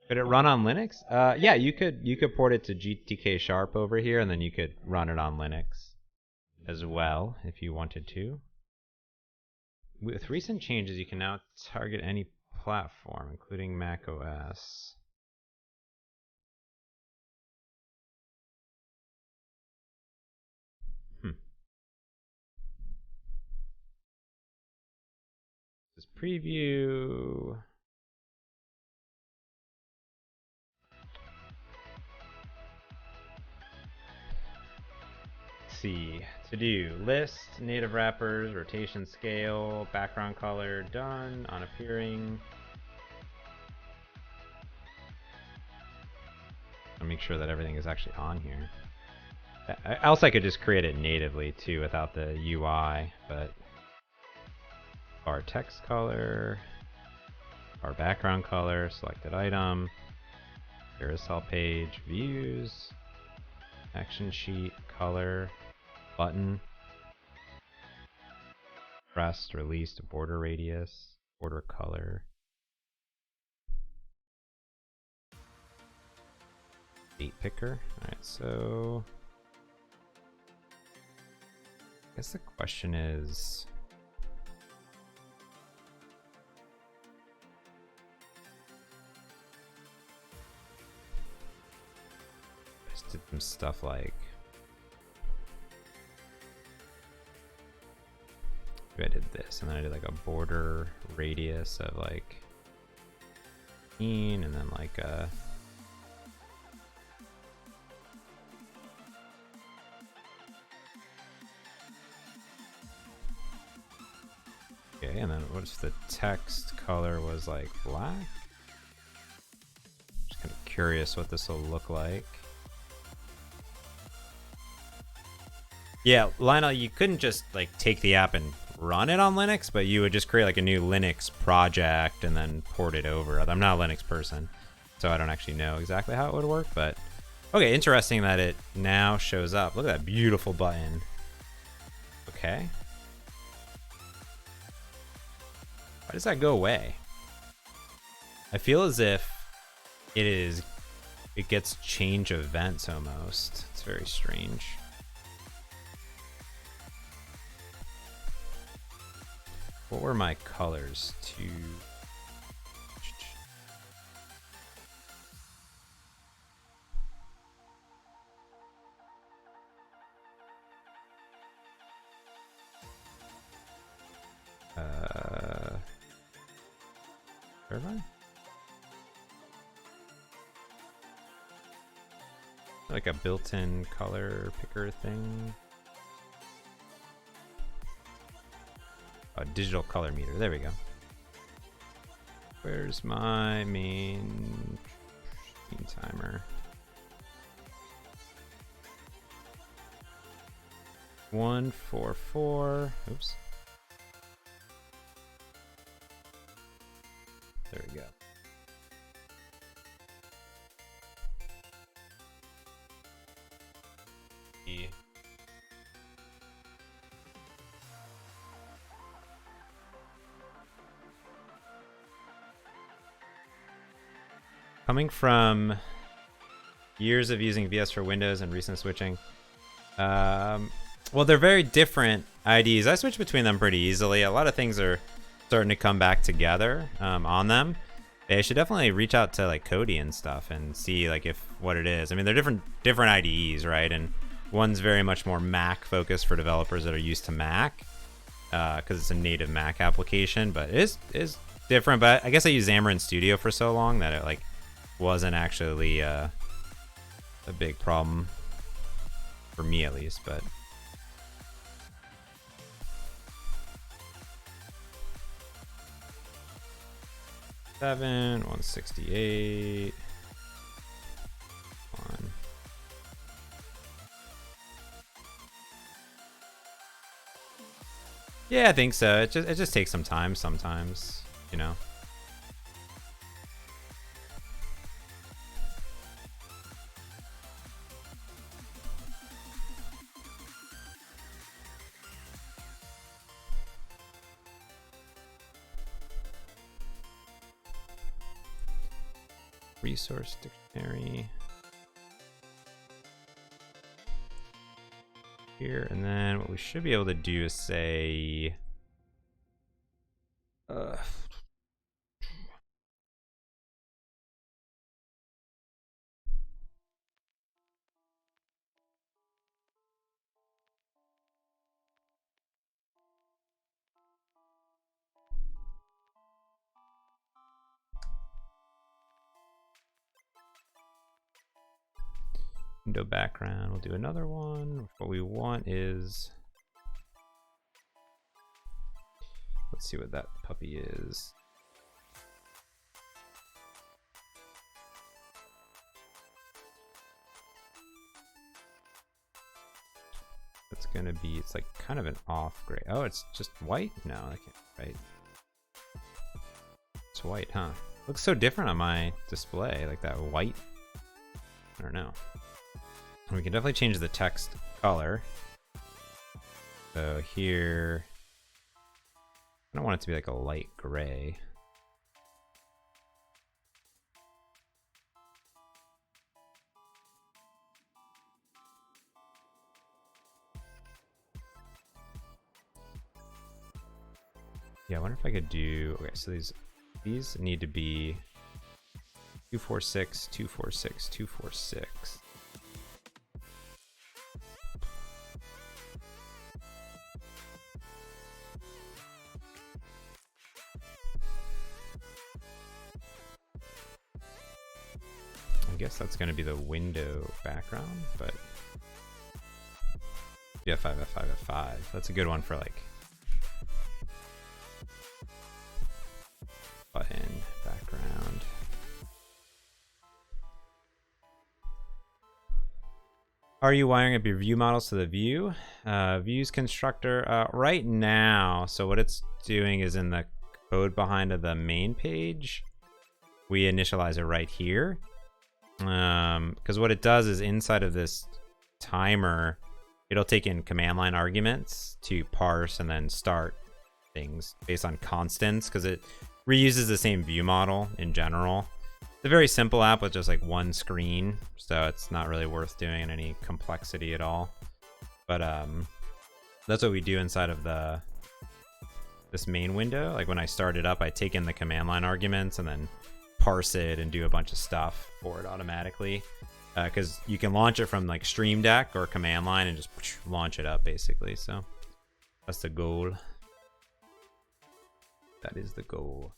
Could it run on Linux? Yeah, you could port it to GTK Sharp over here, and then you could run it on Linux as well if you wanted to. With recent changes, you can now target any platform, including macOS. This preview. Let's see. To do list, native wrappers, rotation scale, background color, done, on appearing. I'll make sure that everything is actually on here. Else I could just create it natively too without the UI, but our text color, our background color, selected item, carousel page, views, action sheet, color, button, pressed, released, border radius, border color, date picker. Alright, so I guess the question is, I just did some stuff like, I did this, and then I did like a border radius of like 15, and then like a okay, and then what's the text color was like black? Just kind of curious what this will look like. Yeah, Lionel, you couldn't just like take the app and run it on Linux, but you would just create like a new Linux project and then port it over. I'm not a Linux person, so I don't actually know exactly how it would work, but okay, interesting that it now shows up. Look at that beautiful button. Okay. Why does that go away? I feel as if it gets change events almost. It's very strange. What were my colors to? Verify? Like a built-in color picker thing. A digital color meter. There we go. Where's my main timer? 144. Oops. There we go. Coming from years of using VS for Windows and recent switching, well, they're very different IDs. I switch between them pretty easily. A lot of things are starting to come back together on them. They should definitely reach out to like Cody and stuff and see like if what it is. I mean, they're different IDEs, right? And one's very much more Mac focused for developers that are used to Mac because it's a native Mac application, but it is different. But I guess I used Xamarin Studio for so long that it like wasn't actually a big problem for me, at least. But seven 168 one. Yeah, I think so. It just takes some time sometimes, you know. Resource dictionary here, and then what we should be able to do is say window background. We'll do another one. What we want is, let's see what that puppy is. It's gonna be, it's like kind of an off gray. Oh, it's just white? No, I can't, right? It's white, huh? Looks so different on my display, like that white. I don't know. We can definitely change the text color. So here, I don't want it to be like a light gray. Yeah, I wonder if I could do, okay, so these need to be 246, 246, 246. I guess that's going to be the window background, but F5, F5, F5. That's a good one for like button background. Are you wiring up your view models to the view? Views constructor right now. So what it's doing is in the code behind the main page, we initialize it right here. Because what it does is inside of this timer, it'll take in command line arguments to parse and then start things based on constants, because it reuses the same view model in general. It's a very simple app with just like one screen, so it's not really worth doing any complexity at all. But that's what we do inside of this main window. Like when I start it up, I take in the command line arguments and then parse it and do a bunch of stuff for it automatically, because you can launch it from like Stream Deck or command line and just launch it up basically. So that's the goal. That is the goal.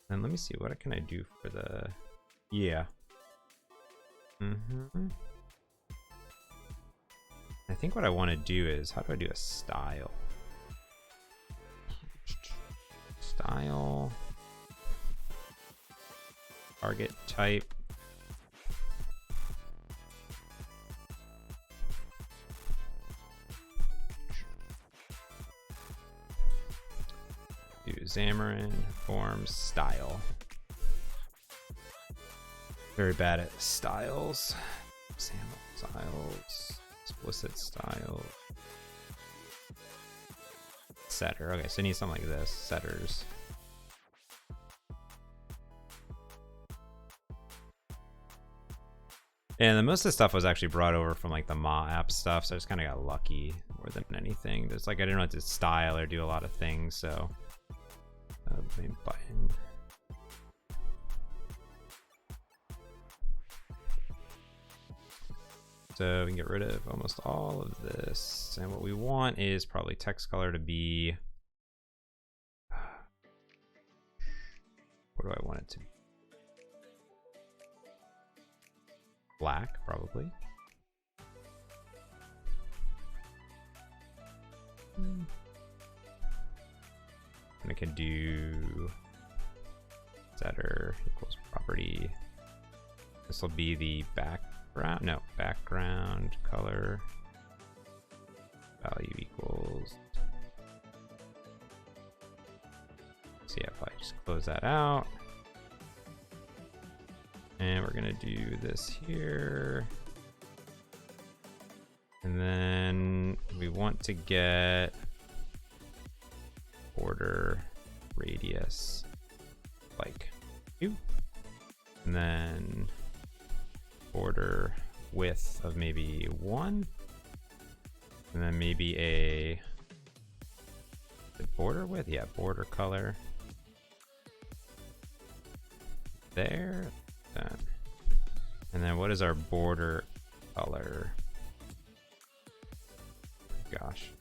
And let me see, what can I do for the, yeah. I think what I want to do is, how do I do a style? Style. Target type. Do Xamarin.Forms style. Very bad at styles. Styles. Explicit style. Setter. Okay, so I need something like this. Setters. And then most of the stuff was actually brought over from like the Ma app stuff, so I just kind of got lucky more than anything. There's like I didn't have to style or do a lot of things, so main button. So we can get rid of almost all of this, and what we want is probably text color to be. What do I want it to be? Black, probably. And I can do setter equals property. This will be the background. No, background color value equals. So yeah, if I just close that out. And we're gonna do this here. And then we want to get border radius like 2. And then border width of maybe 1. And then maybe a the border width, yeah, border color. There. Done. And then what is our border color? Gosh.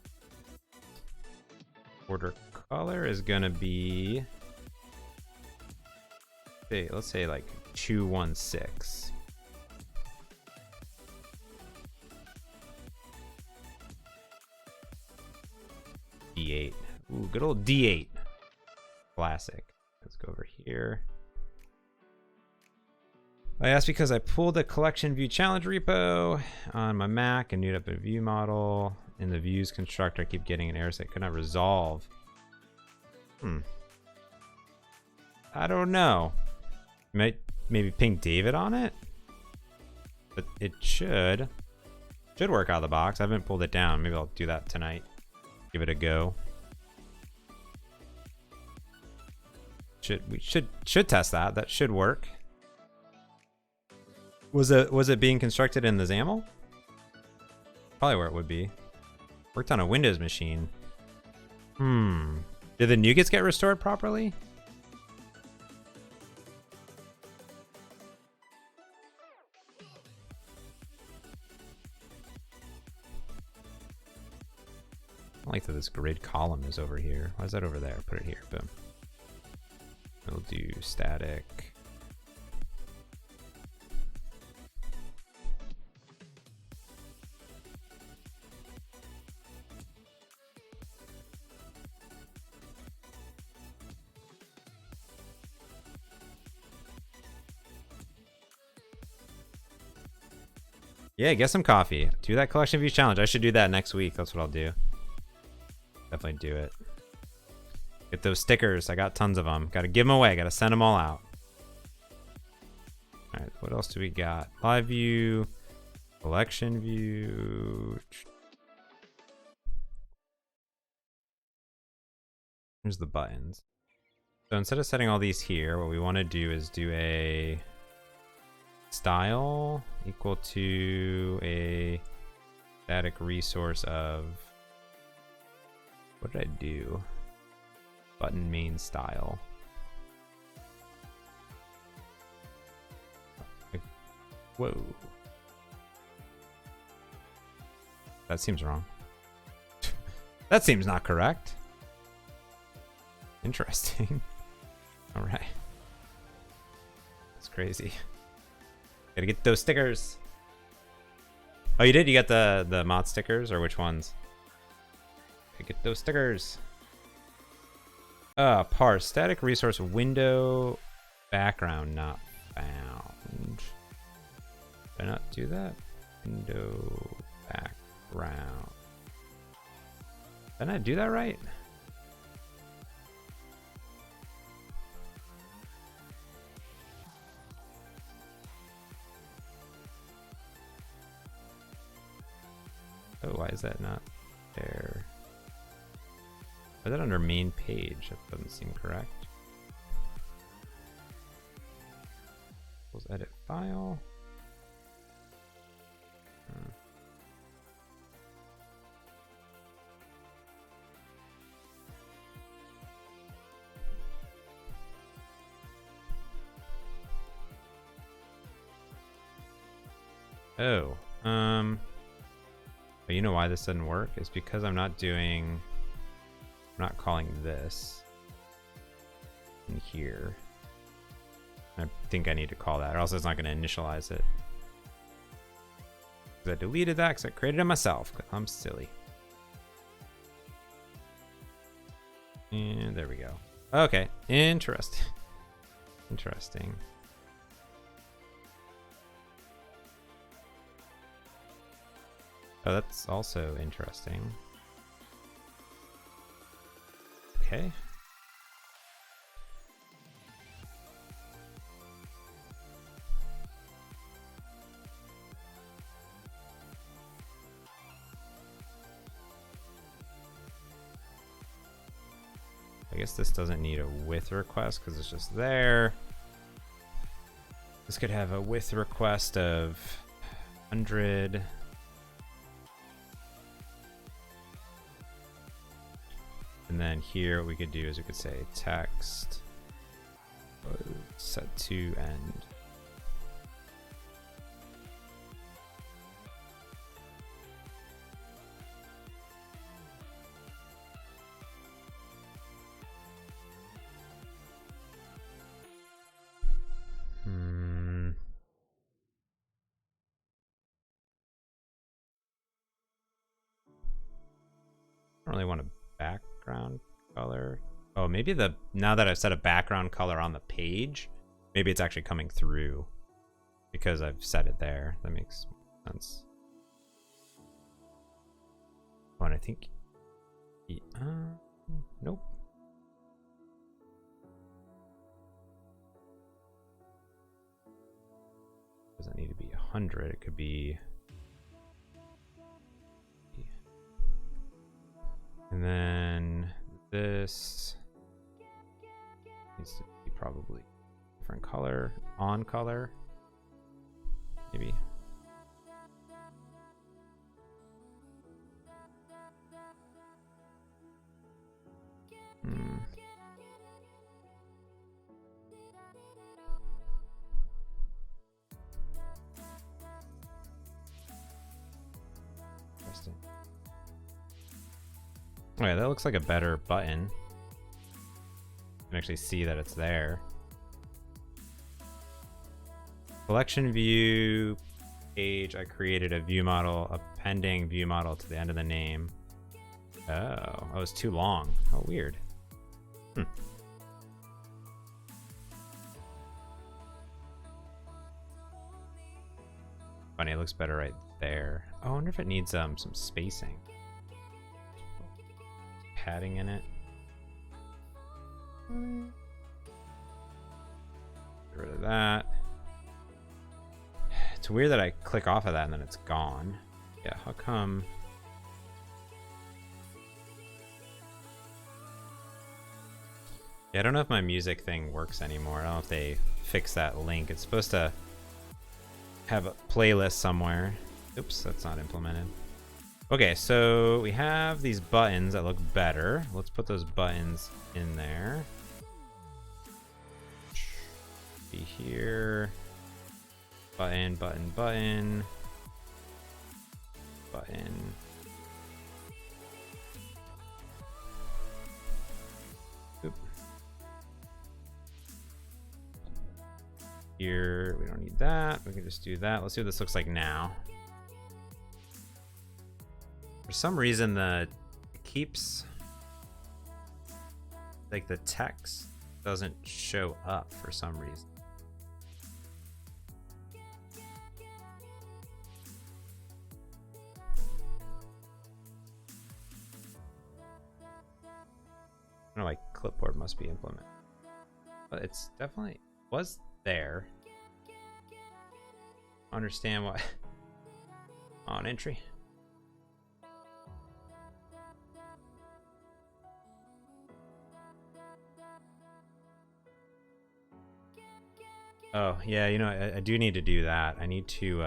Border color is gonna be, let's say like 216. D8. Ooh, good old D8. Classic. Let's go over here. I asked because I pulled the collection view challenge repo on my Mac and new up a view model. In the views constructor, I keep getting an error that I could not resolve. I don't know. Maybe ping David on it? But it should work out of the box. I haven't pulled it down. Maybe I'll do that tonight. Give it a go. We should test that. That should work. Was it being constructed in the XAML? Probably where it would be. Worked on a Windows machine. Did the NuGets get restored properly? I like that this grid column is over here. Why is that over there? Put it here. Boom. We'll do static. Yeah, get some coffee. Do that collection view challenge. I should do that next week. That's what I'll do. Definitely do it. Get those stickers. I got tons of them. Got to give them away. Got to send them all out. All right, what else do we got? Live view, collection view. Here's the buttons. So instead of setting all these here, what we want to do is do a style equal to a static resource of, what did I do? Button main style. Whoa. That seems wrong. That seems not correct. Interesting. All right. crazy. Gotta get those stickers. Oh, you did? You got the mod stickers, or which ones? Gotta get those stickers. Parse static resource window background not found. Did I not do that? Window background. Did I not do that right? Oh, why is that not there? Is that under main page? That doesn't seem correct. Let's edit file. Oh, but you know why this doesn't work? It's because I'm not calling this in here. I think I need to call that, or else it's not going to initialize it. I deleted that because I created it myself. I'm silly. And there we go. Okay, interesting. Interesting. Oh, that's also interesting. Okay. I guess this doesn't need a with request because it's just there. This could have a with request of 100. And then here what we could do is we could say text set to end. I don't really want a background color. Oh, maybe now that I've set a background color on the page, maybe it's actually coming through because I've set it there. That makes sense. Oh, and I think, nope. Doesn't need to be 100. It could be. And then this needs to be probably different color, on color, maybe. Interesting. Oh yeah, that looks like a better button. You can actually see that it's there. Collection view page. I created a view model, appending view model to the end of the name. Oh, it was too long. Oh, weird. Funny, it looks better right there. Oh, I wonder if it needs some spacing. Padding in it. Get rid of that. It's weird that I click off of that and then it's gone. Yeah, how come? Yeah, I don't know if my music thing works anymore. I don't know if they fixed that link. It's supposed to have a playlist somewhere. Oops, that's not implemented. Okay, so we have these buttons that look better. Let's put those buttons in there. Be here. Button, button, button. Button. Oop. Here, we don't need that. We can just do that. Let's see what this looks like now. For some reason, it keeps, like, the text doesn't show up for some reason. I don't know why clipboard must be implemented, but it's definitely was there. Understand why. On entry. Oh yeah, you know, I do need to do that. I need to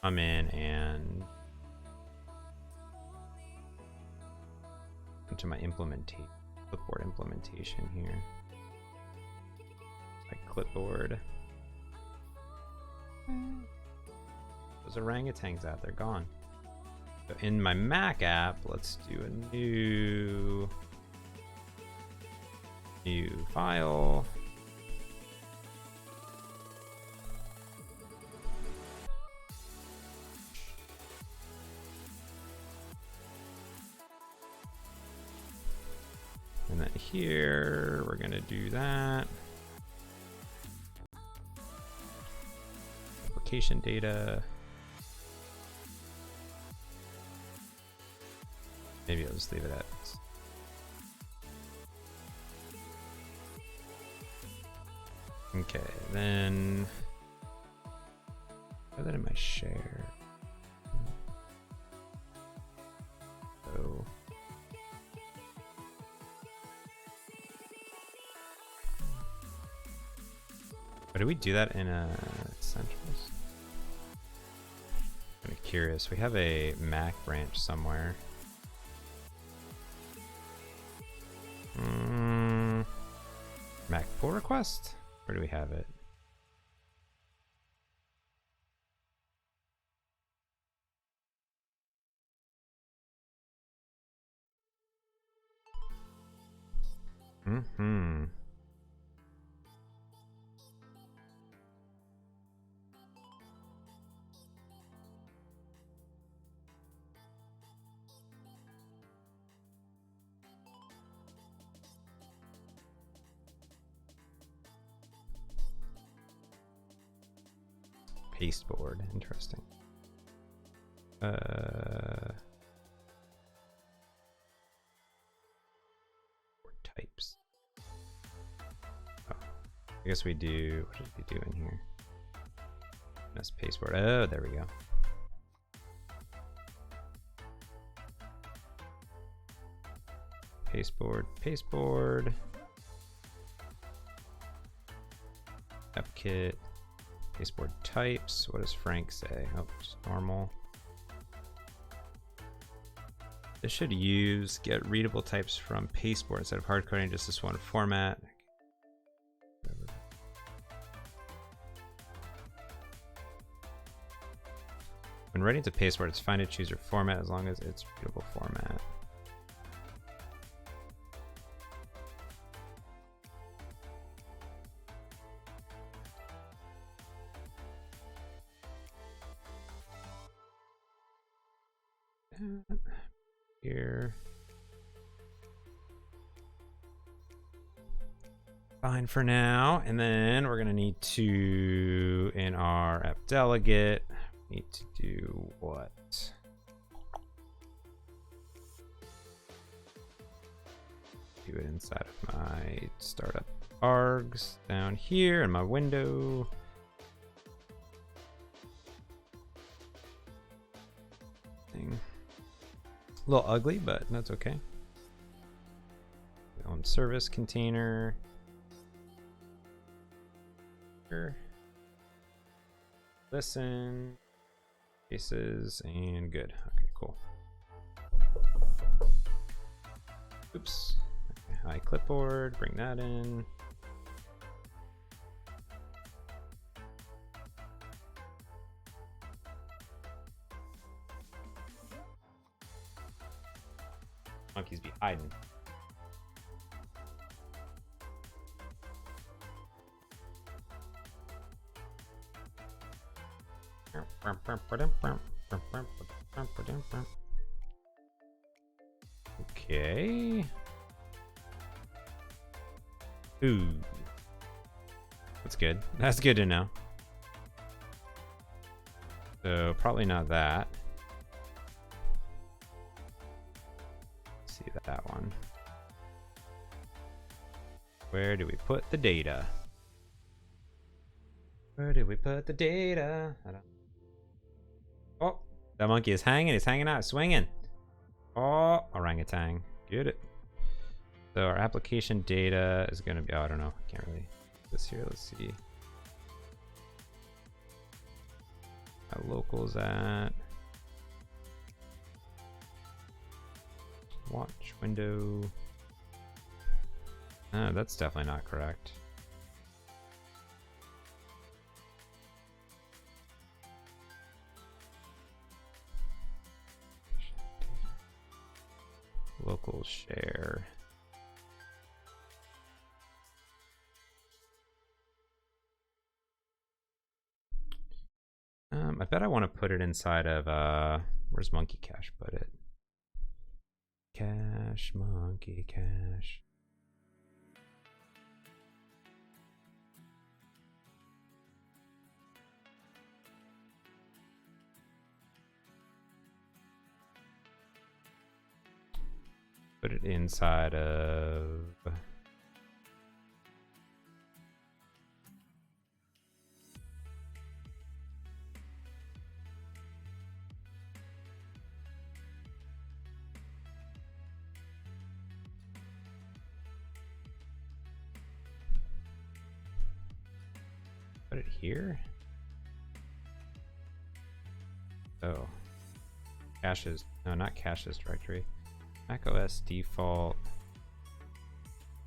come in and into my clipboard implementation here. My clipboard. Those orangutans out, they're gone. So in my Mac app, let's do a new file. And then here, we're gonna do that. Application data. Maybe I'll just leave it at. Okay, then put that in my share. So do we do that in Essentials? I'm kind of curious. We have a Mac branch somewhere. Mac pull request? Where do we have it? Pasteboard, interesting. Types. Oh, I guess we do. What did we do in here? That's pasteboard. Oh, there we go. Pasteboard. AppKit. Pasteboard types. What does Frank say? Oh, just normal. This should get readable types from pasteboard instead of hard coding just this one format. When writing to pasteboard, it's fine to choose your format as long as it's readable format. Here. Fine for now. And then we're going to need to, in our app delegate, need to do what? Do it inside of my startup args down here in my window. A little ugly, but that's okay. On service container. Here. Listen. Cases and good. Okay, cool. Oops. Okay, hi clipboard. Bring that in. Monkeys be hiding. Okay. Ooh. That's good. That's good to know. So probably not that. Let's see that one. Where do we put the data? Where do we put the data? I don't... Oh, that monkey is hanging. He's hanging out, swinging. Oh, orangutan. Get it. So our application data is going to be, oh, I don't know. I can't really put this here. Let's see. How local's at? Watch window. Oh, that's definitely not correct. Local share. I bet I want to put it inside of where's Monkey Cache put it? Cache, Monkey Cache. Put it inside of put it here. Oh, caches. No, not caches directory. macOS default.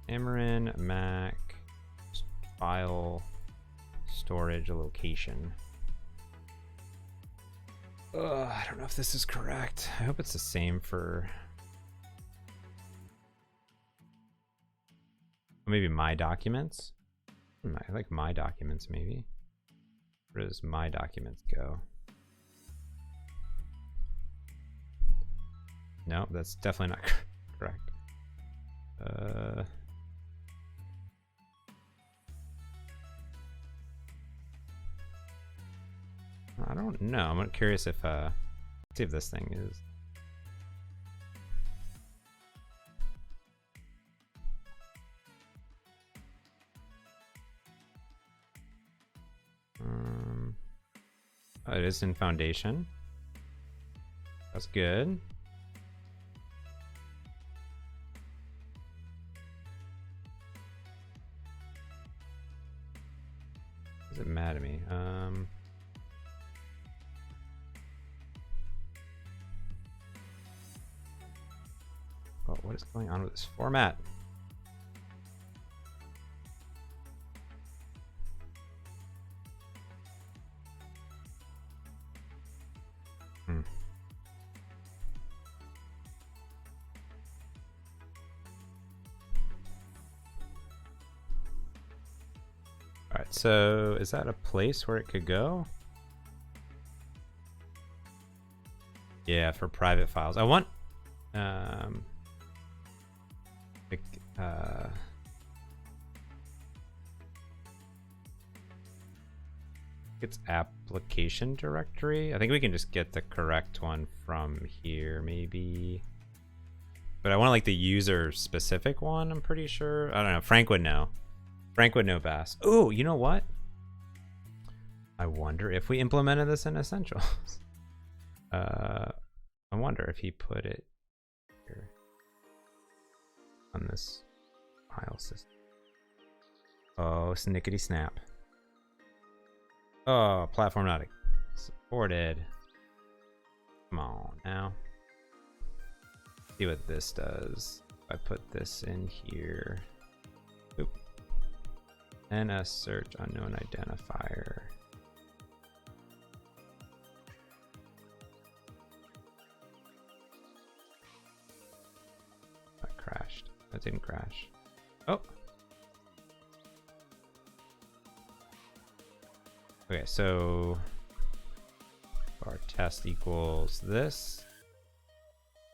Xamarin Mac file storage location. I don't know if this is correct. I hope it's the same for maybe my documents. I like my documents maybe. Where does my documents go? No, that's definitely not correct. I don't know. I'm curious if let's see if this thing is. Oh, it is in Foundation. That's good. Is it mad at me? Oh, what is going on with this format? Alright, so is that a place where it could go? Yeah, for private files. I want it's application directory. I think we can just get the correct one from here, maybe. But I want like the user specific one, I'm pretty sure. I don't know. Frank would know. Frank would know best. Oh, you know what? I wonder if we implemented this in Essentials. I wonder if he put it here on this file system. Oh, snickety snap. Oh, platform not supported. Come on now. See what this does. If I put this in here. Oop. NS search unknown identifier. That crashed. That didn't crash. Oh. Okay, so test equals this,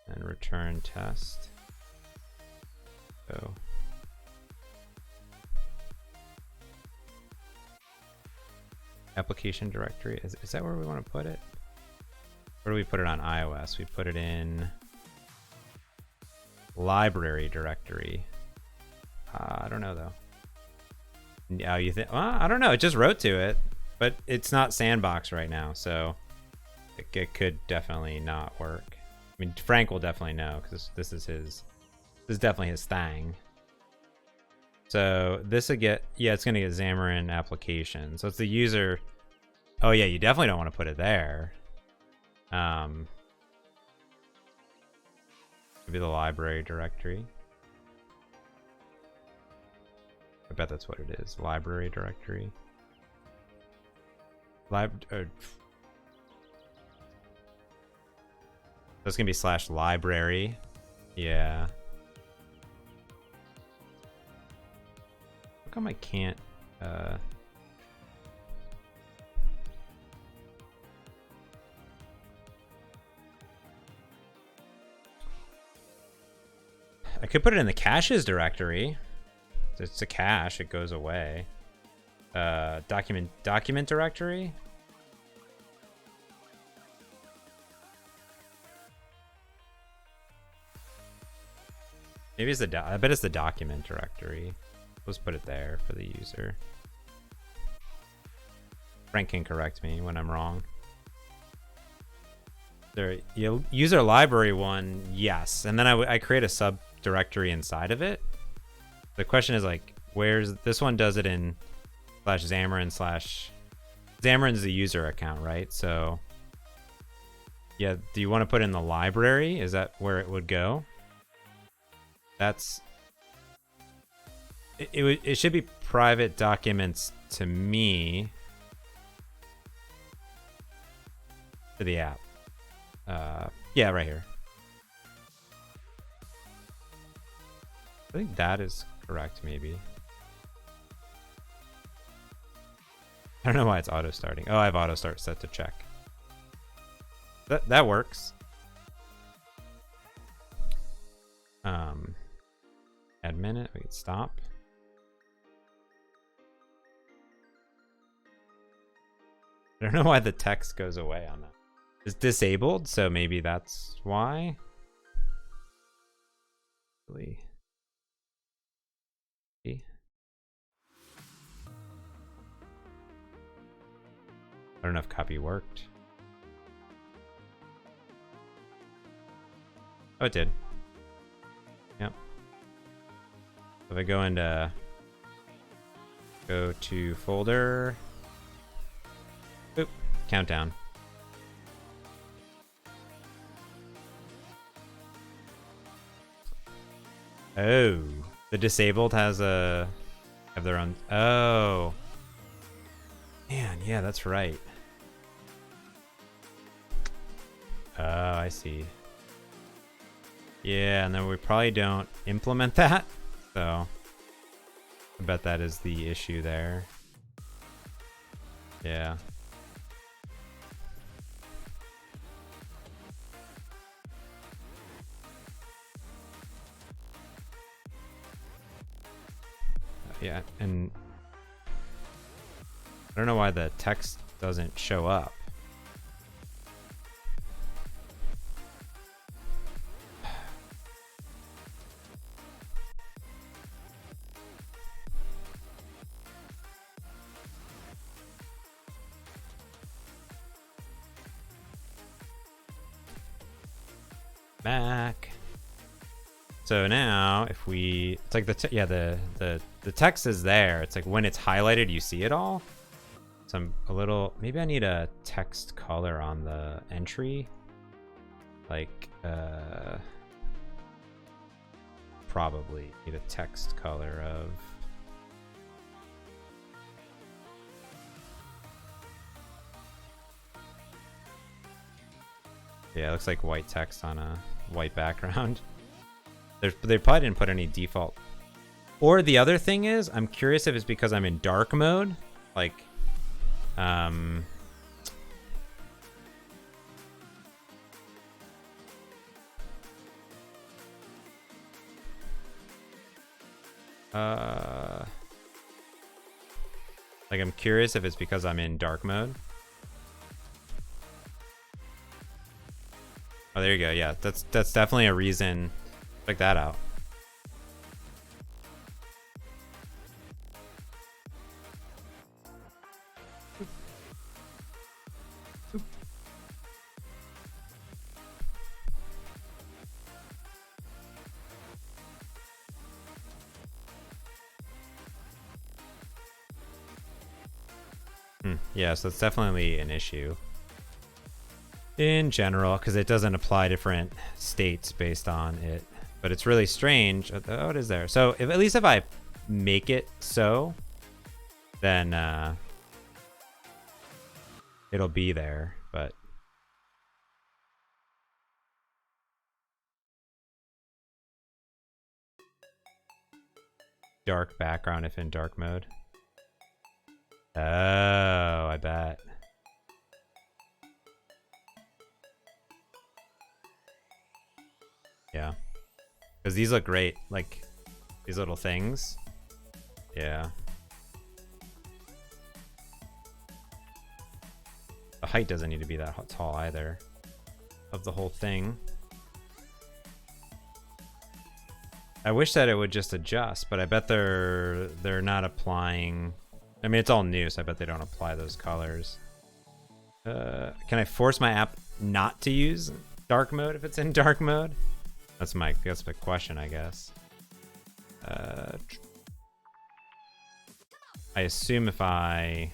and return test. So application directory, is that where we want to put it? Where do we put it on iOS? We put it in library directory. I don't know though. Yeah, you think? Well, I don't know. It just wrote to it, but it's not sandbox right now, so it could definitely not work. I mean, Frank will definitely know because this is definitely his thing. So this will get, yeah, it's gonna get Xamarin application. So it's the user. Oh yeah, you definitely don't want to put it there. Maybe the library directory. I bet that's what it is. Library directory. That's gonna be /library. Yeah. How come I can't? I could put it in the caches directory. It's a cache, it goes away. Document directory. Maybe it's I bet it's the document directory. Let's put it there for the user. Frank can correct me when I'm wrong. There, user library one, yes, and then I create a subdirectory inside of it. The question is like, where's this one? Does it in /Xamarin/ Xamarin's the user account, right? So yeah, do you want to put in the library? Is that where it would go? That's it should be private documents to me, to the app. Yeah, right here. I think that is correct, maybe. I don't know why it's auto starting. Oh, I have auto start set to check. That works. Add minute, we can stop. I don't know why the text goes away on that. It's disabled, so maybe that's why. Really. I don't know if copy worked. Oh, it did. Yep. If I go into go to folder, oop, countdown. Oh, the disabled have their own. Oh, man, yeah, that's right. Oh, I see. Yeah, and then we probably don't implement that, so I bet that is the issue there. Yeah. Yeah, and I don't know why the text doesn't show up. Back. So now if we, it's like the text is there. It's like when it's highlighted, you see it all. So I'm a little, maybe I need a text color on the entry. Like, probably need a text color of, yeah, it looks like white text on a white background. They probably didn't put any default. Or the other thing is, I'm curious if it's because I'm in dark mode. Like, Like, I'm curious if it's because I'm in dark mode. Oh, there you go. Yeah, that's definitely a reason. Check that out. Yeah, so it's definitely an issue in general because it doesn't apply different states based on it. But it's really strange. Oh, it is there. So if, at least if I make it so, then it'll be there. But dark background if in dark mode. Oh, I bet. Yeah. Because these look great. Like, these little things. Yeah. The height doesn't need to be that tall either. Of the whole thing. I wish that it would just adjust, but I bet they're not applying. I mean, it's all new, so I bet they don't apply those colors. Can I force my app not to use dark mode if it's in dark mode? That's my question, I guess. I assume if I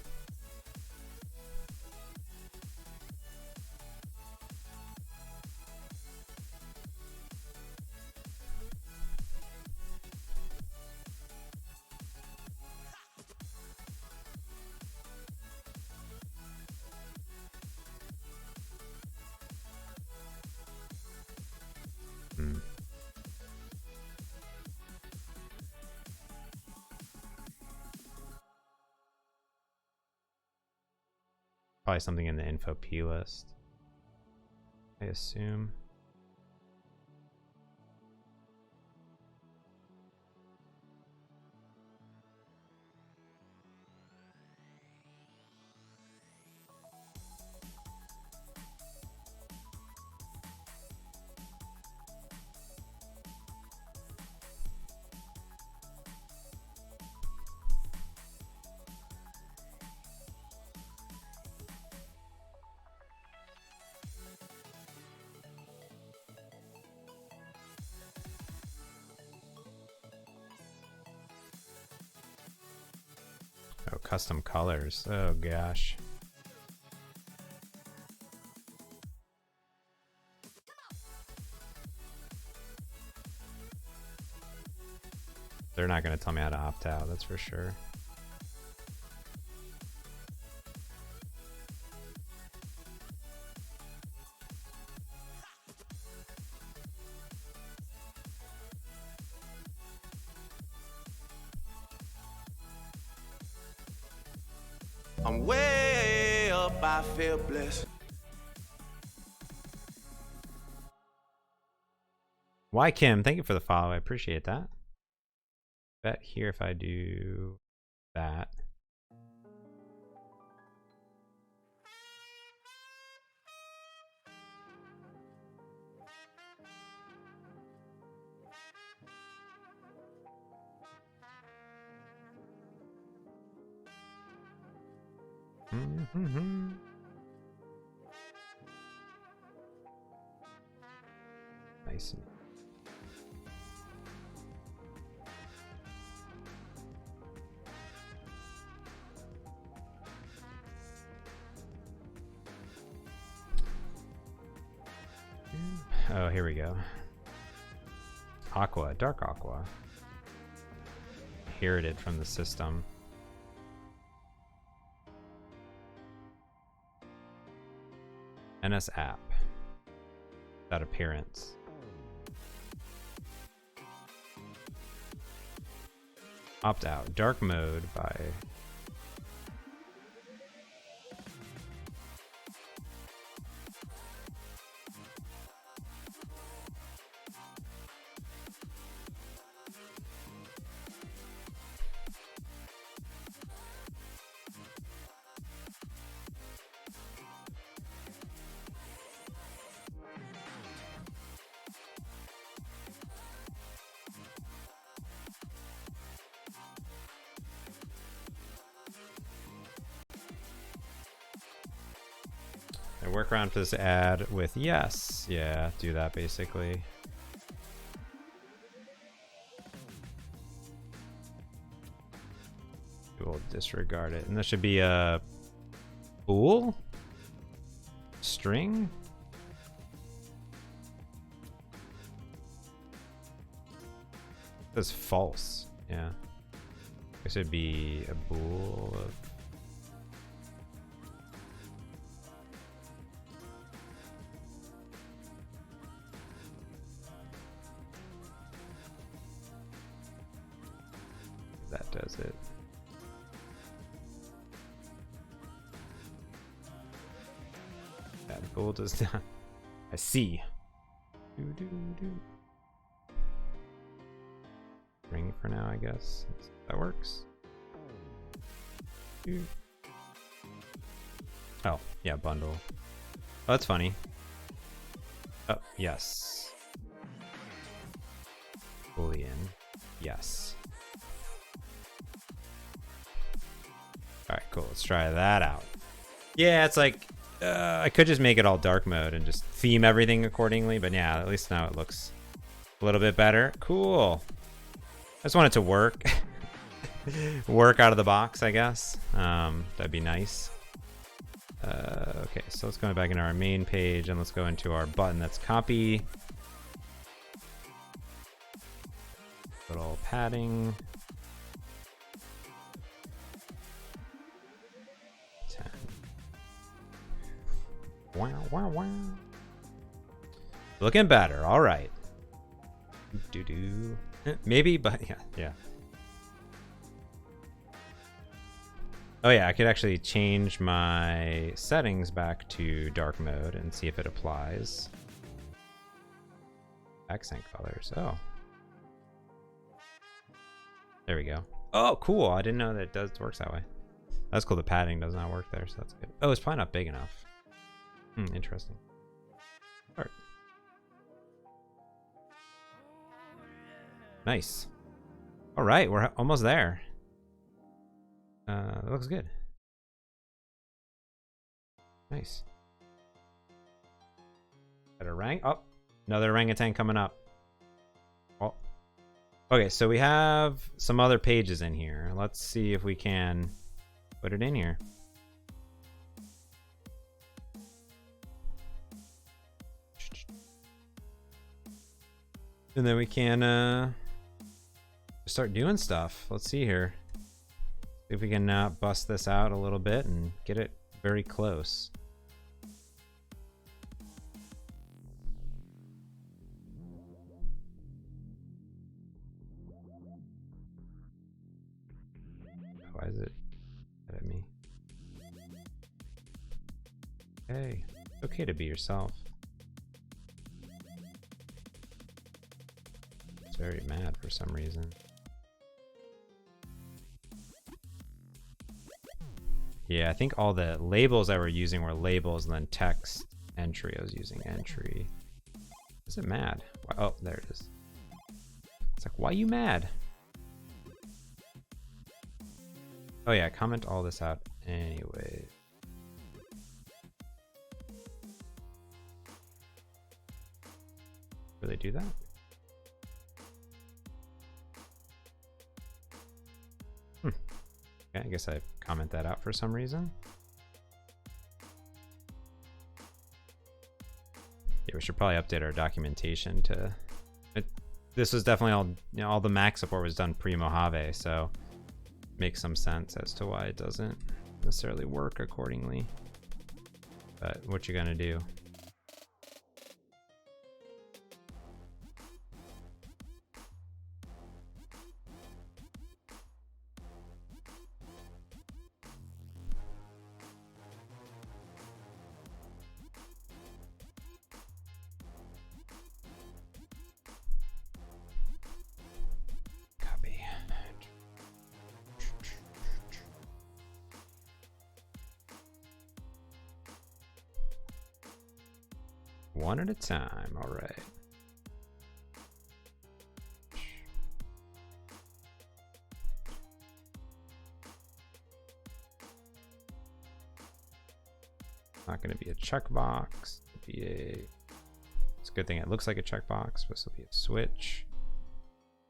probably something in the info P list, I assume. Oh, custom colors. Oh gosh. They're not going to tell me how to opt out, that's for sure. I'm way up, I feel blessed. Why, Kim? Thank you for the follow. I appreciate that. Bet here if I do that. Nice. Oh, here we go. Aqua, dark aqua. Inherited from the system. NS app. That appearance. Opt out. Dark mode by A workaround for this ad with yes. Yeah, do that basically. We'll disregard it. And that should be a bool? String? It says false. Yeah. I guess it'd be a bool of. That does it. That bool does not. I see. Ring for now, I guess. That works. Oh, yeah, bundle. Oh, that's funny. Oh, yes. Boolean. Yes. Alright, cool. Let's try that out. Yeah, it's like, I could just make it all dark mode and just theme everything accordingly, but yeah, at least now it looks a little bit better. Cool. I just want it to work. Work out of the box, I guess. That'd be nice. Okay, so let's go back into our main page and let's go into our button that's copy. Little padding. 10. Wow, wow, wow. Looking better. All right. Do. Maybe, but yeah. Oh yeah, I could actually change my settings back to dark mode and see if it applies. Accent colors. Oh. There we go. Oh, cool. I didn't know that it works that way. That's cool. The padding does not work there, so that's good. Oh, it's probably not big enough. Interesting. All right. Nice. All right, we're almost there. That looks good. Nice. Got a rang. Oh, another orangutan coming up. Oh. Okay, so we have some other pages in here. Let's see if we can put it in here. And then we can start doing stuff. Let's see here. See if we can bust this out a little bit and get it very close. Why is it mad at me? Hey, it's okay to be yourself. It's very mad for some reason. Yeah, I think all the labels that we're using were labels and then text entry. I was using entry. Is it mad? Oh, there it is. It's like, why are you mad? Oh yeah, comment all this out anyway. Really do that? Okay, I guess I comment that out for some reason. Yeah, we should probably update our documentation to. This was definitely all. All the Mac support was done pre-Mojave, so makes some sense as to why it doesn't necessarily work accordingly. But what you gonna do? One at a time, all right. Not going to be a checkbox. It's a good thing it looks like a checkbox. This will be a switch.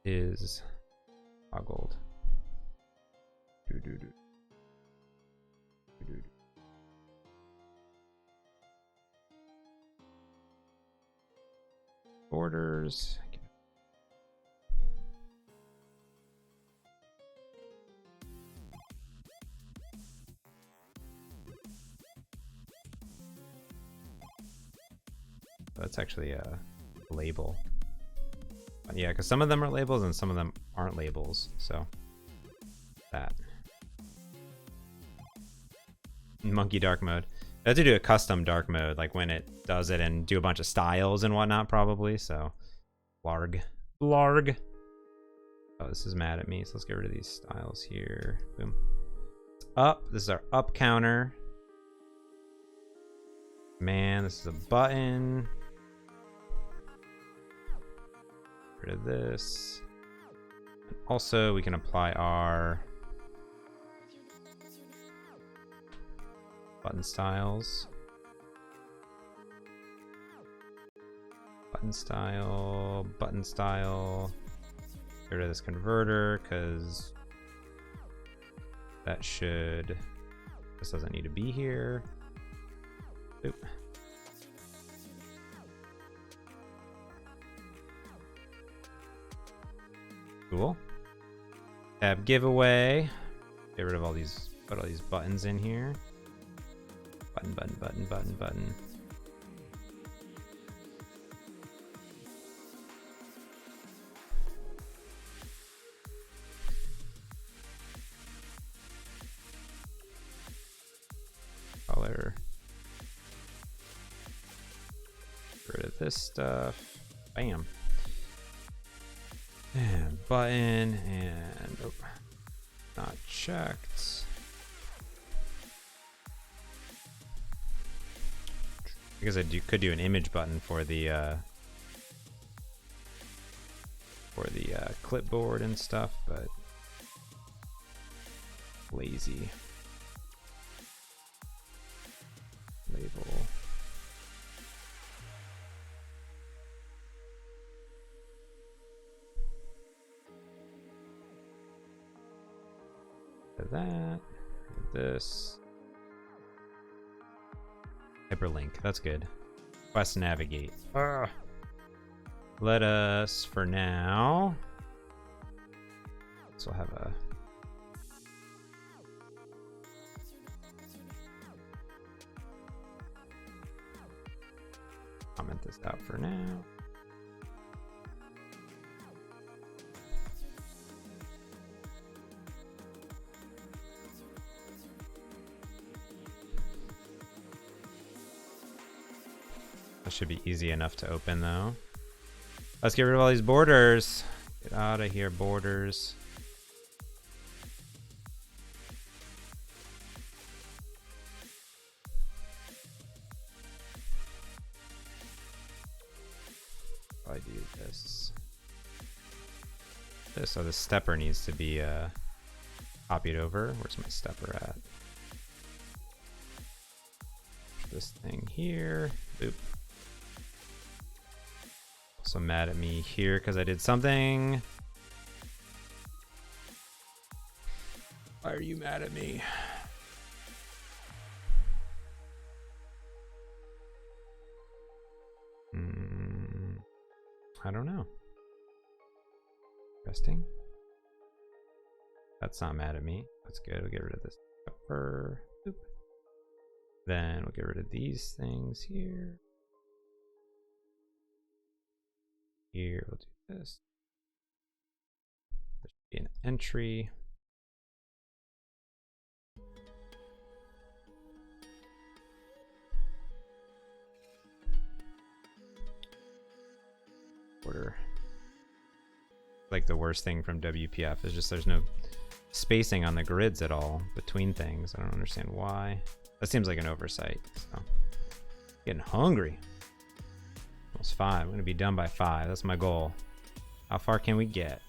Is toggled. Borders. That's actually a label. Yeah, because some of them are labels and some of them aren't labels. So that. Monkey dark mode. I have to do a custom dark mode, like when it does it and do a bunch of styles and whatnot, probably. So, blarg. Blarg. Oh, this is mad at me. So let's get rid of these styles here. Boom. Up. This is our up counter. Man, this is a button. Get rid of this. Also, we can apply our button styles. Button style, button style. Get rid of this converter because this doesn't need to be here. Oop. Cool. Tab giveaway. Get rid of all these, put all these buttons in here. Button, button, button, button, button. Color. Get rid of this stuff. Bam. And button and oh, not checked. Because I could do an image button for the clipboard and stuff, but lazy. Label. That. This. Hyperlink, that's good. Quest navigate. Let us, for now, so we'll have a comment this out for now. That should be easy enough to open though. Let's get rid of all these borders. Get out of here, borders. I do this. So the stepper needs to be copied over. Where's my stepper at? This thing here. Boop. Also mad at me here because I did something. Why are you mad at me? I don't know. Interesting. That's not mad at me. That's good. We'll get rid of this stepper. Boop. Then we'll get rid of these things here. Here, we'll do this. There should be an entry. Order. Like the worst thing from WPF is just there's no spacing on the grids at all between things. I don't understand why. That seems like an oversight. So, getting hungry. Almost 5. I'm gonna be done by 5. That's my goal. How far can we get?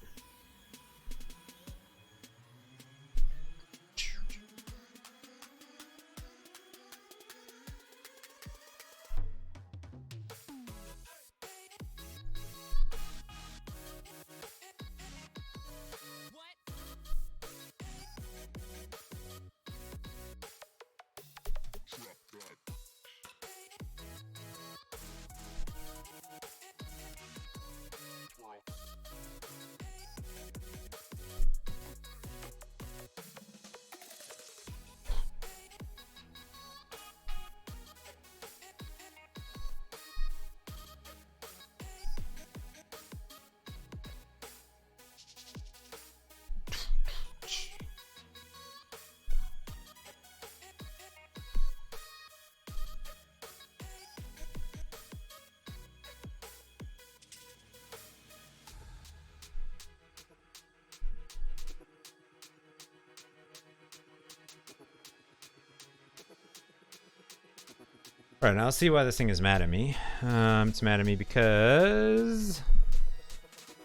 All right, now let's see why this thing is mad at me. It's mad at me because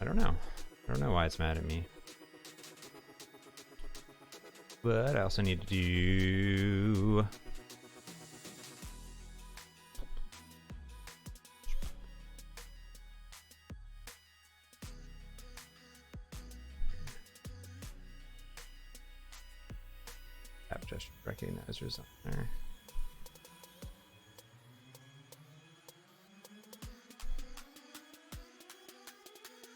I don't know. I don't know why it's mad at me. But I also need to do app gesture recognizers on there.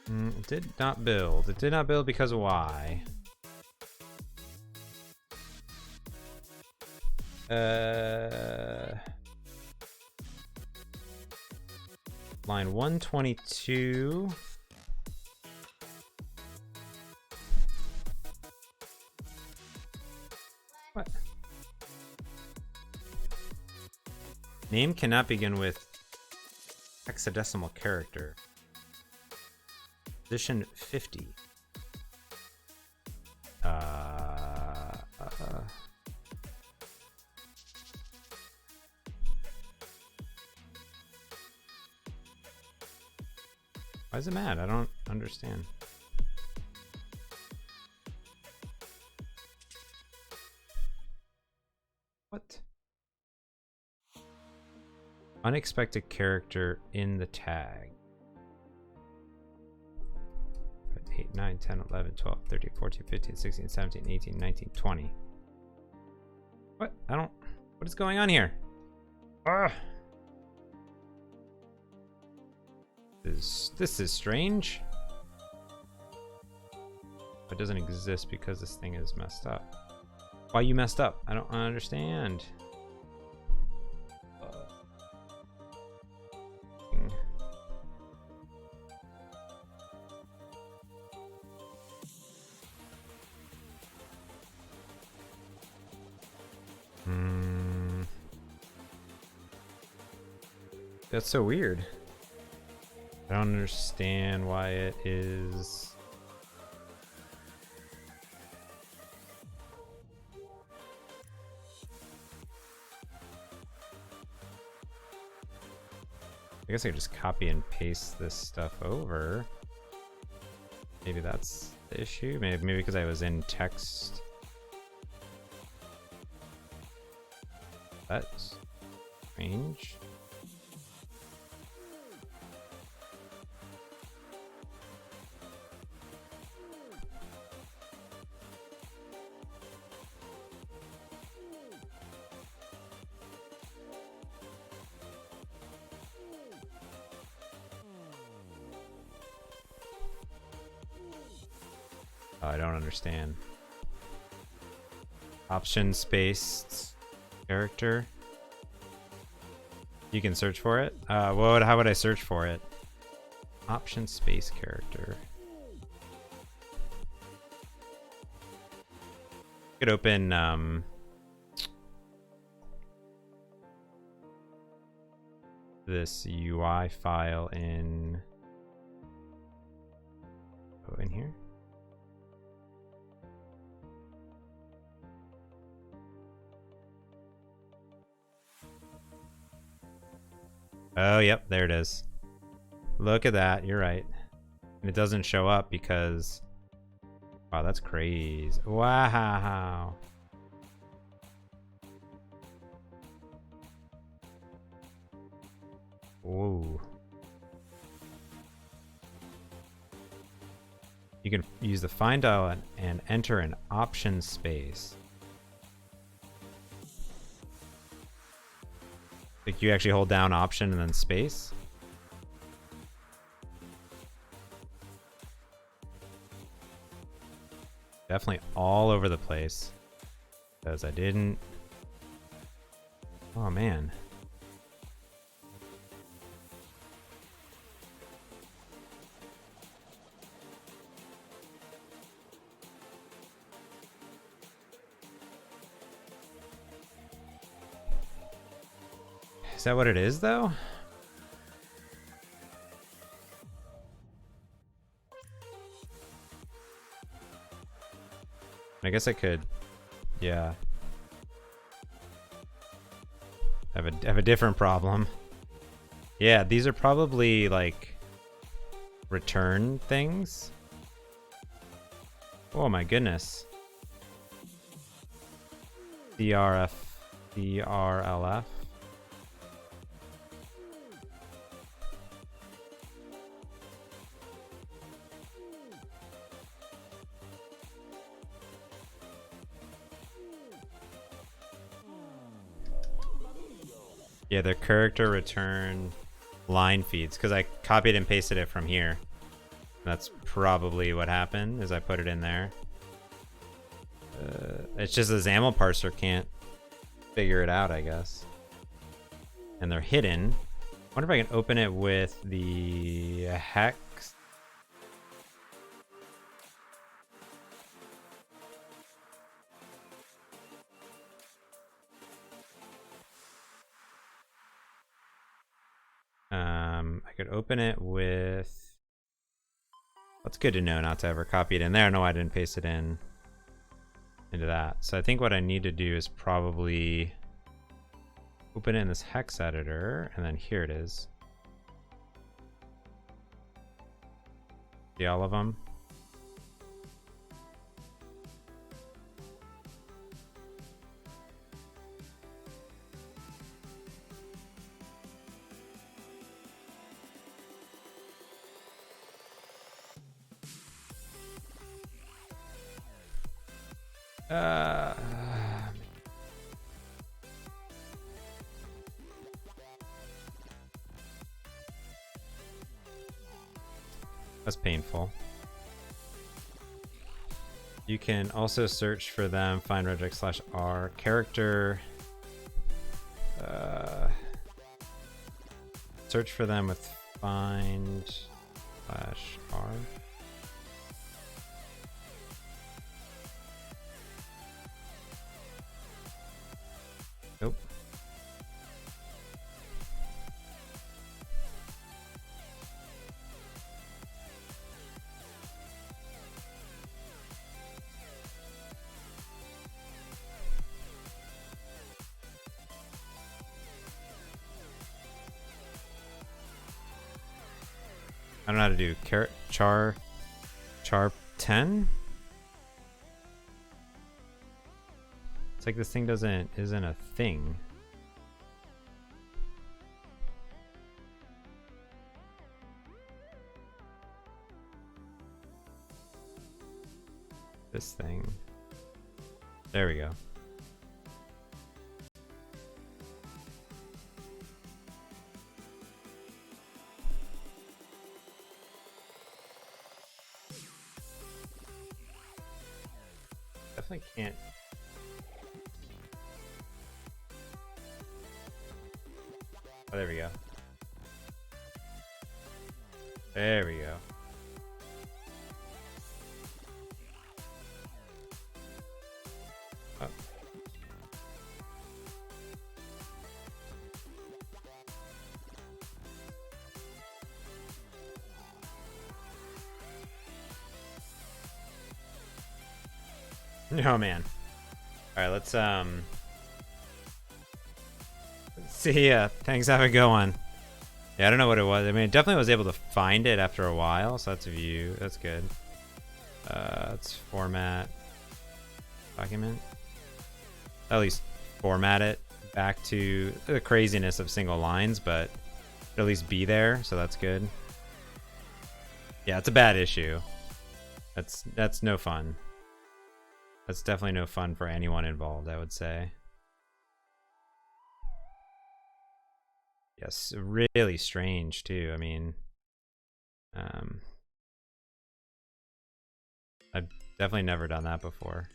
It did not build. It did not build because of why? Line 122. What? Name cannot begin with hexadecimal character. Position 50. Why is it mad? I don't understand. What? Unexpected character in the tag. 8, 9, 10, 11, 12, 13, 14, 15, 16, 17, 18, 19, 20. What? I don't... What is going on here? Ugh. This is strange. It doesn't exist because this thing is messed up. Why you messed up? I don't understand. That's so weird. I don't understand why it is. I guess I could just copy and paste this stuff over. Maybe that's the issue. Maybe because I was in text. That's strange. I don't understand. Option space character. You can search for it. How would I search for it? Option space character. You could open this UI file in in here. Oh, yep, there it is. Look at that, you're right. And it doesn't show up because... Wow, that's crazy. Wow. Whoa. You can use the find dial and enter an option space. Like you actually hold down option and then space. Definitely all over the place. Because I didn't... Oh man. Is that what it is, though? I guess I could... Yeah. I have a different problem. Yeah, these are probably like return things. Oh my goodness. DRLF. Yeah, their character return line feeds, because I copied and pasted it from here. That's probably what happened, is I put it in there. It's just the XAML parser can't figure it out, I guess. And they're hidden. I wonder if I can open it with the hex. I could open it with... That's good to know not to ever copy it in there. No, I didn't paste it in into that. So I think what I need to do is probably open it in this hex editor, and then here it is. See all of them? That's painful. You can also search for them, find regex/r character. Search for them with find/r. Nope. I don't know how to do char 10. It's like this thing isn't a thing. This thing. There we go. Definitely can't. Oh, there we go. There we go. Oh. Oh man. Alright, let's see ya. Thanks, have a good one. Yeah, I don't know what it was. I mean, I definitely was able to find it after a while, so that's a view. That's good. Let's format document. At least format it back to the craziness of single lines, but at least be there, so that's good. Yeah, it's a bad issue. That's no fun. That's definitely no fun for anyone involved, I would say. Yes, really strange too. I mean, I've definitely never done that before.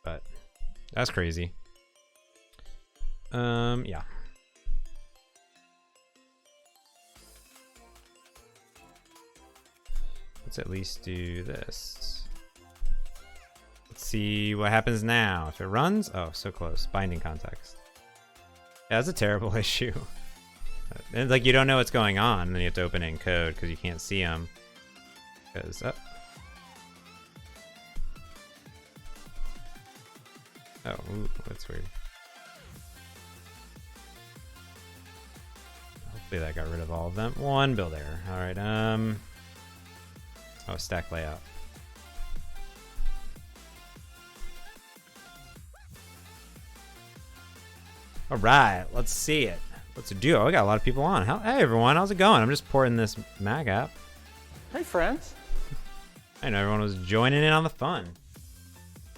But that's crazy. Yeah. Let's at least do this. Let's see what happens now. If it runs, oh, so close. Binding context. Yeah, that's a terrible issue. And like you don't know what's going on, and then you have to open it in code because you can't see them. Because Oh, ooh, that's weird. Hopefully that got rid of all of them. One build error. All right. Oh, stack layout. All right, let's see it. Let's do it. We got a lot of people on. Hey everyone, how's it going? I'm just porting this Mac app. Hey, friends. I know everyone was joining in on the fun.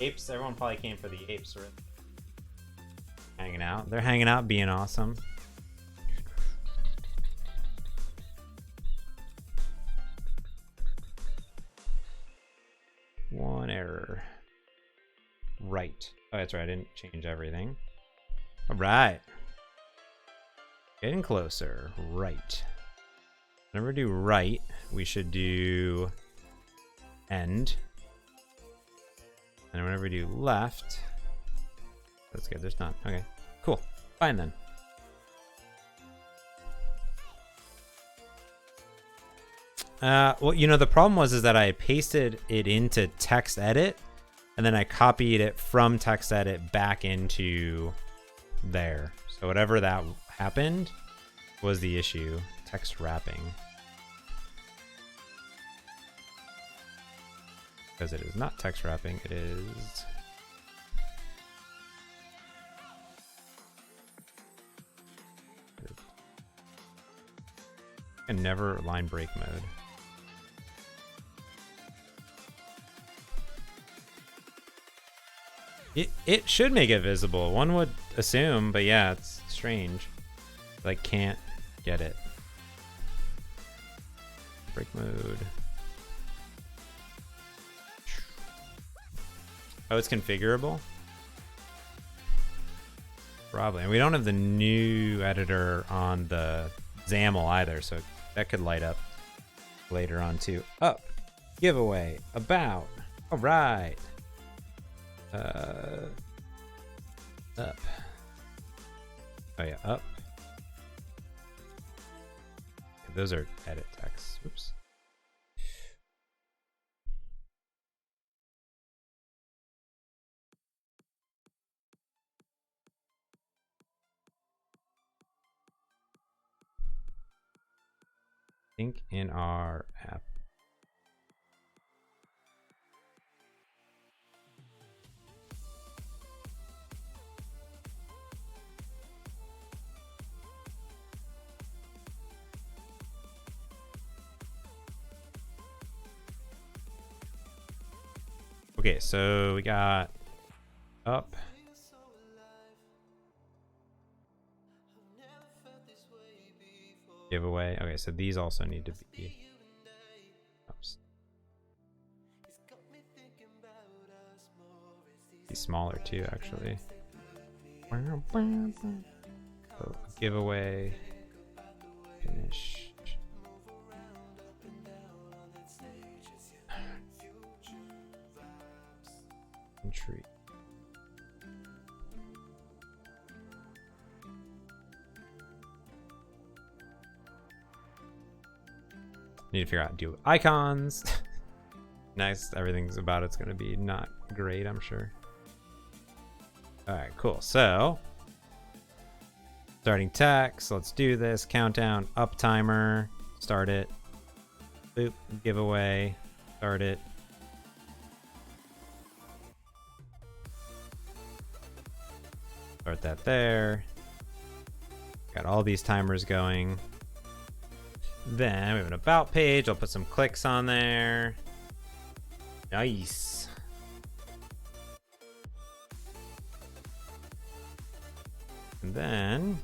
Apes, everyone probably came for the apes, right? Hanging out. They're hanging out, being awesome. One error. Right. Oh, that's right. I didn't change everything. All right. Getting closer. Right. Whenever we do right, we should do end. And whenever we do left, that's good. There's none. Okay. Cool. Fine then. Well, you know, the problem was that I pasted it into text edit, and then I copied it from text edit back into there. So whatever that happened was the issue. Text wrapping. Because it is not text wrapping, it is... And never line break mode. It should make it visible. One would assume, but yeah, it's strange. Like, can't get it. Break mode. Oh, it's configurable? Probably. And we don't have the new editor on the XAML either, so that could light up later on too. Up. Giveaway. About. All right. Up. Oh yeah, up. Those are edit texts. Oops. Think in our app. Okay, so we got up. Giveaway. Okay, so these also need to be. Oops. Be smaller too, actually. So, giveaway. Finish. Entry. Need to figure out how to do icons. Nice. Everything's about it's gonna be not great, I'm sure. Alright, cool. So starting text, let's do this. Countdown, up timer, start it. Boop, giveaway, start it. Start that there. Got all these timers going. Then we have an about page. I'll put some clicks on there. Nice. And then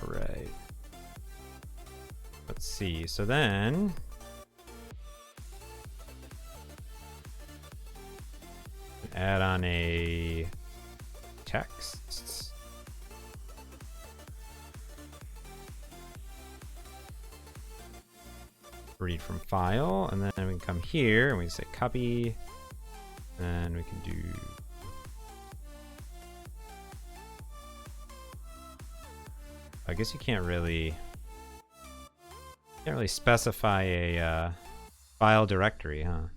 All right. Let's see. So then add on a text. Read from file, and then we can come here and we say copy, and we can do I guess you can't really specify a file directory, huh?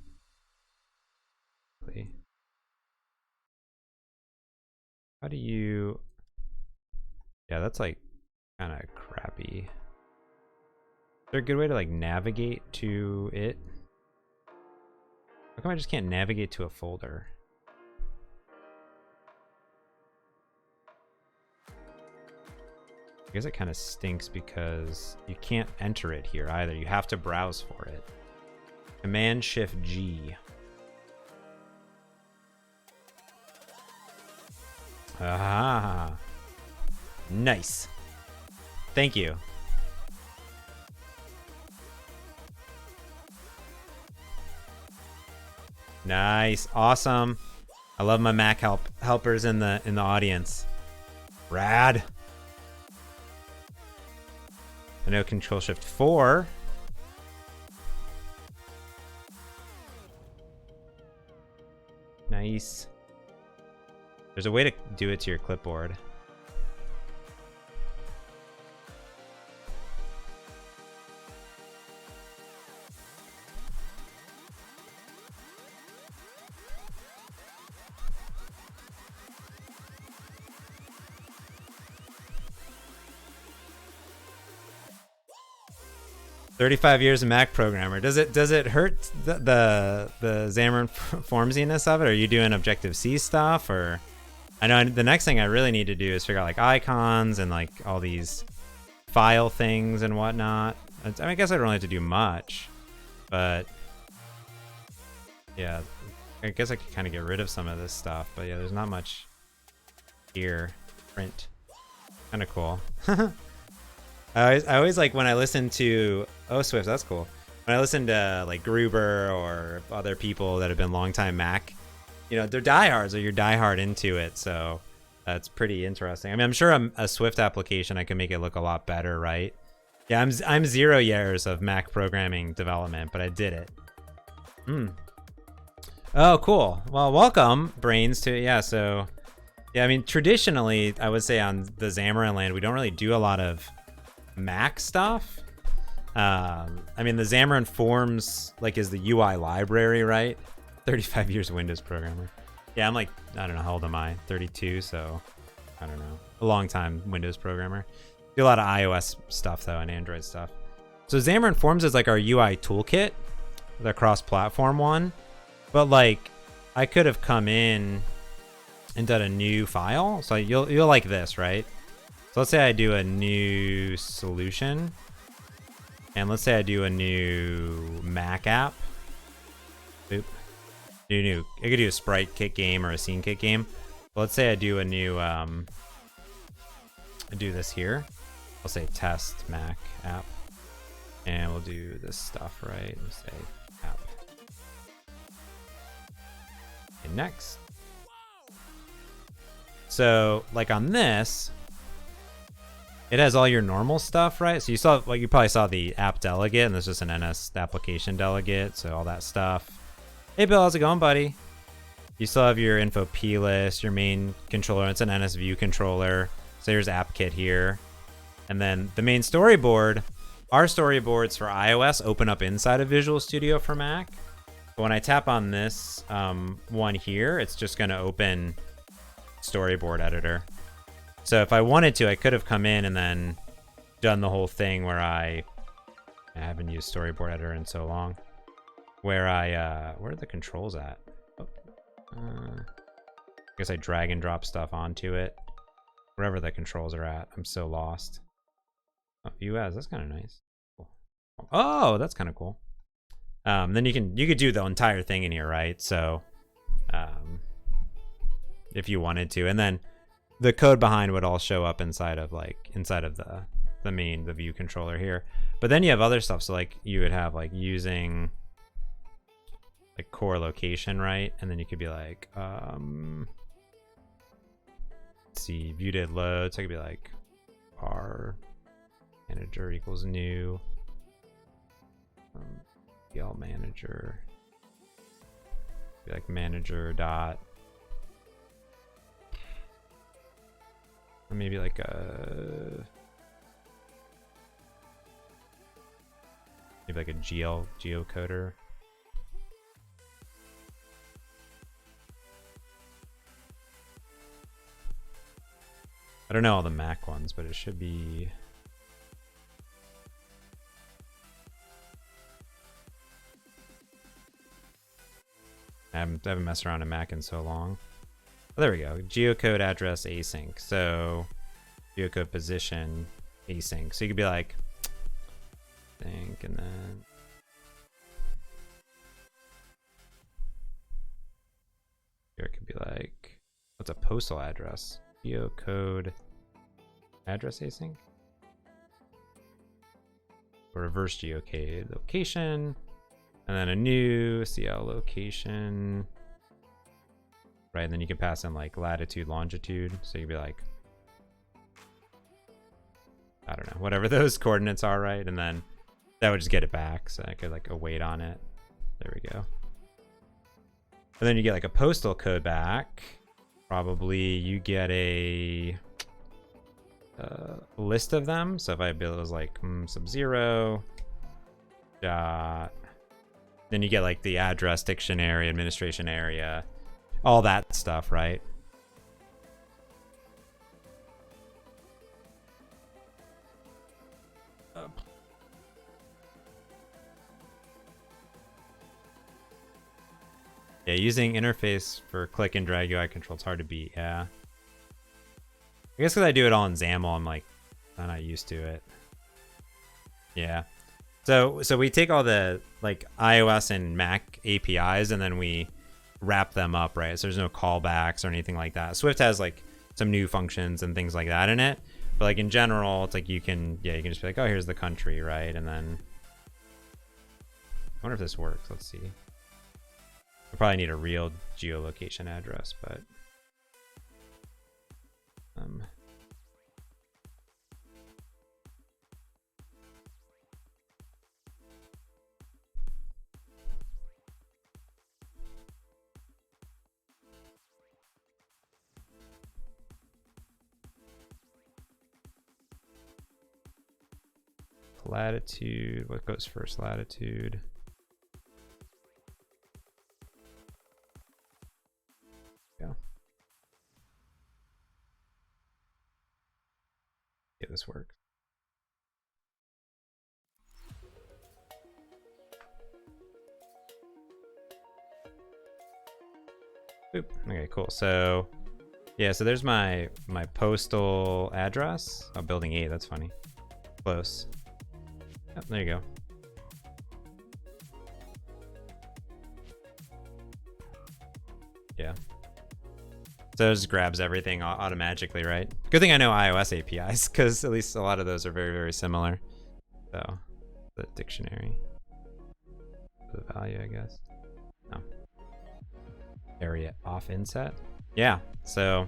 How do you? Yeah, that's like kind of crappy. Is there a good way to like navigate to it? How come I just can't navigate to a folder? I guess it kind of stinks because you can't enter it here either. You have to browse for it. Command-Shift-G. Ah. Nice. Thank you. Nice. Awesome. I love my Mac helpers in the audience. Rad. I know Control-Shift-4. Nice. There's a way to do it to your clipboard. "35 years of Mac programmer." Does it hurt the Xamarin.Formsiness of it? Are you doing Objective-C stuff, or? I know the next thing I really need to do is figure out like icons and like all these file things and whatnot. I mean, I guess I don't really have to do much, but yeah, I guess I could kind of get rid of some of this stuff. But yeah, there's not much here. Print, kind of cool. I always like when I listen to Swift. That's cool. When I listen to like Gruber or other people that have been longtime Mac, you know, they're diehards, or you're diehard into it. So that's pretty interesting. I mean, I'm sure a Swift application I can make it look a lot better, right? Yeah, I'm 0 years of Mac programming development, but I did it. Oh, cool. Well, welcome, Brains, to yeah. So yeah, I mean, traditionally, I would say on the Xamarin land, we don't really do a lot of Mac stuff. I mean, the Xamarin.Forms like is the UI library, right? 35 years Windows programmer. Yeah, I'm like, I don't know, how old am I? 32, so I don't know. A long time Windows programmer. Do a lot of iOS stuff though and Android stuff. So Xamarin.Forms is like our UI toolkit, the cross-platform one. But like, I could have come in and done a new file. So you'll like this, right? So let's say I do a new solution, and let's say I do a new Mac app. Oop. New. I could do a sprite kit game or a scene kit game. But let's say I do a new, I do this here. I'll say test Mac app, and we'll do this stuff, right? We'll say app. And next. So like on this, it has all your normal stuff, right? So you saw, like, you probably saw the app delegate, and there's just an NS application delegate, so all that stuff. Hey Bill, how's it going, buddy? You still have your info plist, your main controller. It's an NS view controller. So here's app kit here. And then the main storyboard, our storyboards for iOS open up inside of Visual Studio for Mac. But when I tap on this one here, it's just going to open storyboard editor. So if I wanted to, I could have come in and then done the whole thing where I haven't used storyboard editor in so long. Where where are the controls at? Oh, I guess I drag and drop stuff onto it. Wherever the controls are at. I'm so lost. Oh, US, that's kind of nice. Cool. Oh, that's kind of cool. Then you could do the entire thing in here, right? So, if you wanted to, and then the code behind would all show up inside of the view controller here. But then you have other stuff. So like you would have like using like core location, right? And then you could be like, let's see, view did load. So it could be like r manager equals new. PL manager. Be like manager dot. Or maybe like a geocoder. I don't know all the Mac ones, but it should be. I haven't messed around in Mac in so long. Oh, there we go. Geocode address async. So geocode position async. So you could be like, think, and then here it could be like, what's a postal address? Geocode address async. Or reverse geocode location. And then a new CL location. Right, and then you can pass in like latitude, longitude. So you'd be like, I don't know, whatever those coordinates are, right? And then that would just get it back. So I could like await on it. There we go. And then you get like a postal code back. Probably you get a list of them. So if I build it was like sub-0 dot, then you get like the address dictionary, administration area, all that stuff, right? Yeah, using interface for click and drag UI control, it's hard to beat, yeah. I guess because I do it all in XAML, I'm like, I'm not used to it. Yeah. So we take all the like iOS and Mac APIs and then we wrap them up, right? So there's no callbacks or anything like that. Swift has like some new functions and things like that in it, but like in general, it's like you can just be like, oh, here's the country, right? And then I wonder if this works. Let's see. We probably need a real geolocation address, but latitude, what goes first? Latitude. Yeah. Yeah, this works. Oop. Okay, cool. So yeah, so there's my postal address. Oh, building 8, that's funny. Close. Yep, there you go. Yeah. So it just grabs everything automatically, right? Good thing I know iOS APIs, because at least a lot of those are very, very similar. So, the dictionary. The value, I guess. No. Area off inset. Yeah, so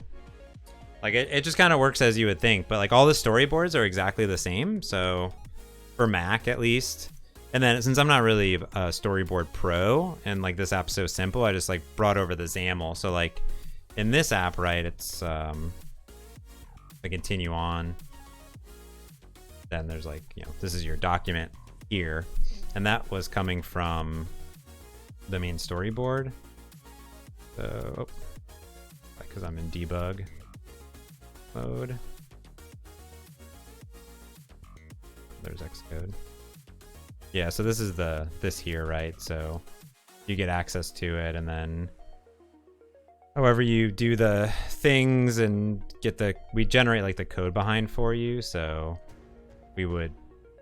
like it just kind of works as you would think, but like all the storyboards are exactly the same. So for Mac at least. And then since I'm not really a storyboard pro and like this app's so simple, I just like brought over the XAML. So like in this app, right, it's I continue on. Then there's like, you know, this is your document here. And that was coming from the main storyboard. So, because I'm in debug mode. There's Xcode. Yeah, so this is this here, right? So you get access to it, and then however you do the things and we generate like the code behind for you. So we would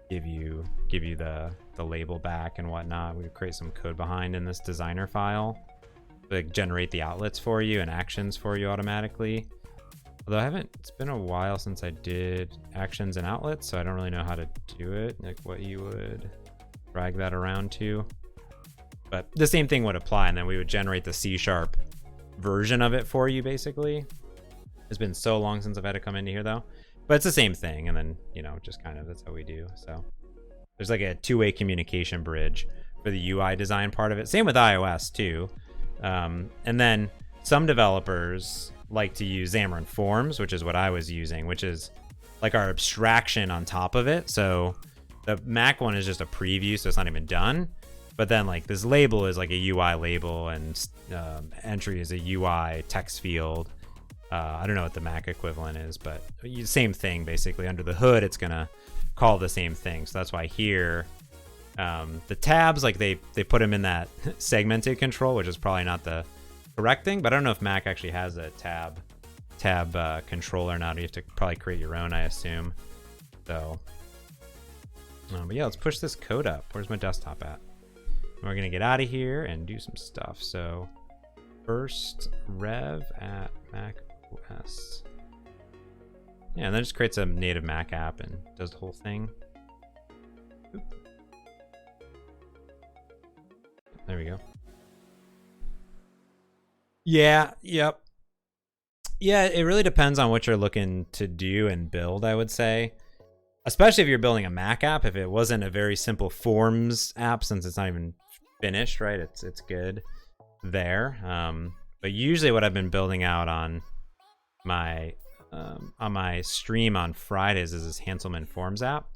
give you the label back and whatnot. We would create some code behind in this designer file, like generate the outlets for you and actions for you automatically. Although it's been a while since I did actions and outlets, so I don't really know how to do it, like what you would drag that around to. But the same thing would apply, and then we would generate the C# version of it for you, basically. It's been so long since I've had to come into here, though. But it's the same thing, and then, just kind of that's how we do. So there's like a two-way communication bridge for the UI design part of it. Same with iOS, too. And then some developers like to use Xamarin.Forms, which is what I was using, which is like our abstraction on top of it. So the Mac one is just a preview, so it's not even done. But then like this label is like a UI label, and entry is a UI text field. I don't know what the Mac equivalent is, but same thing basically. Under the hood, it's gonna call the same thing. So that's why here, the tabs, like they put them in that segmented control, which is probably not the correct thing. But I don't know if Mac actually has a tab controller or not. You have to probably create your own, I assume. So, but yeah, let's push this code up. Where's my desktop at? We're gonna get out of here and do some stuff. So first rev at macOS. Yeah, and then just creates a native Mac app and does the whole thing. Oop. There we go. Yeah, yep. Yeah, it really depends on what you're looking to do and build, I would say. Especially if you're building a Mac app. If it wasn't a very simple Forms app, since it's not even finished, right? It's good there. But usually what I've been building out on my stream on Fridays is this Xamarin.Forms app,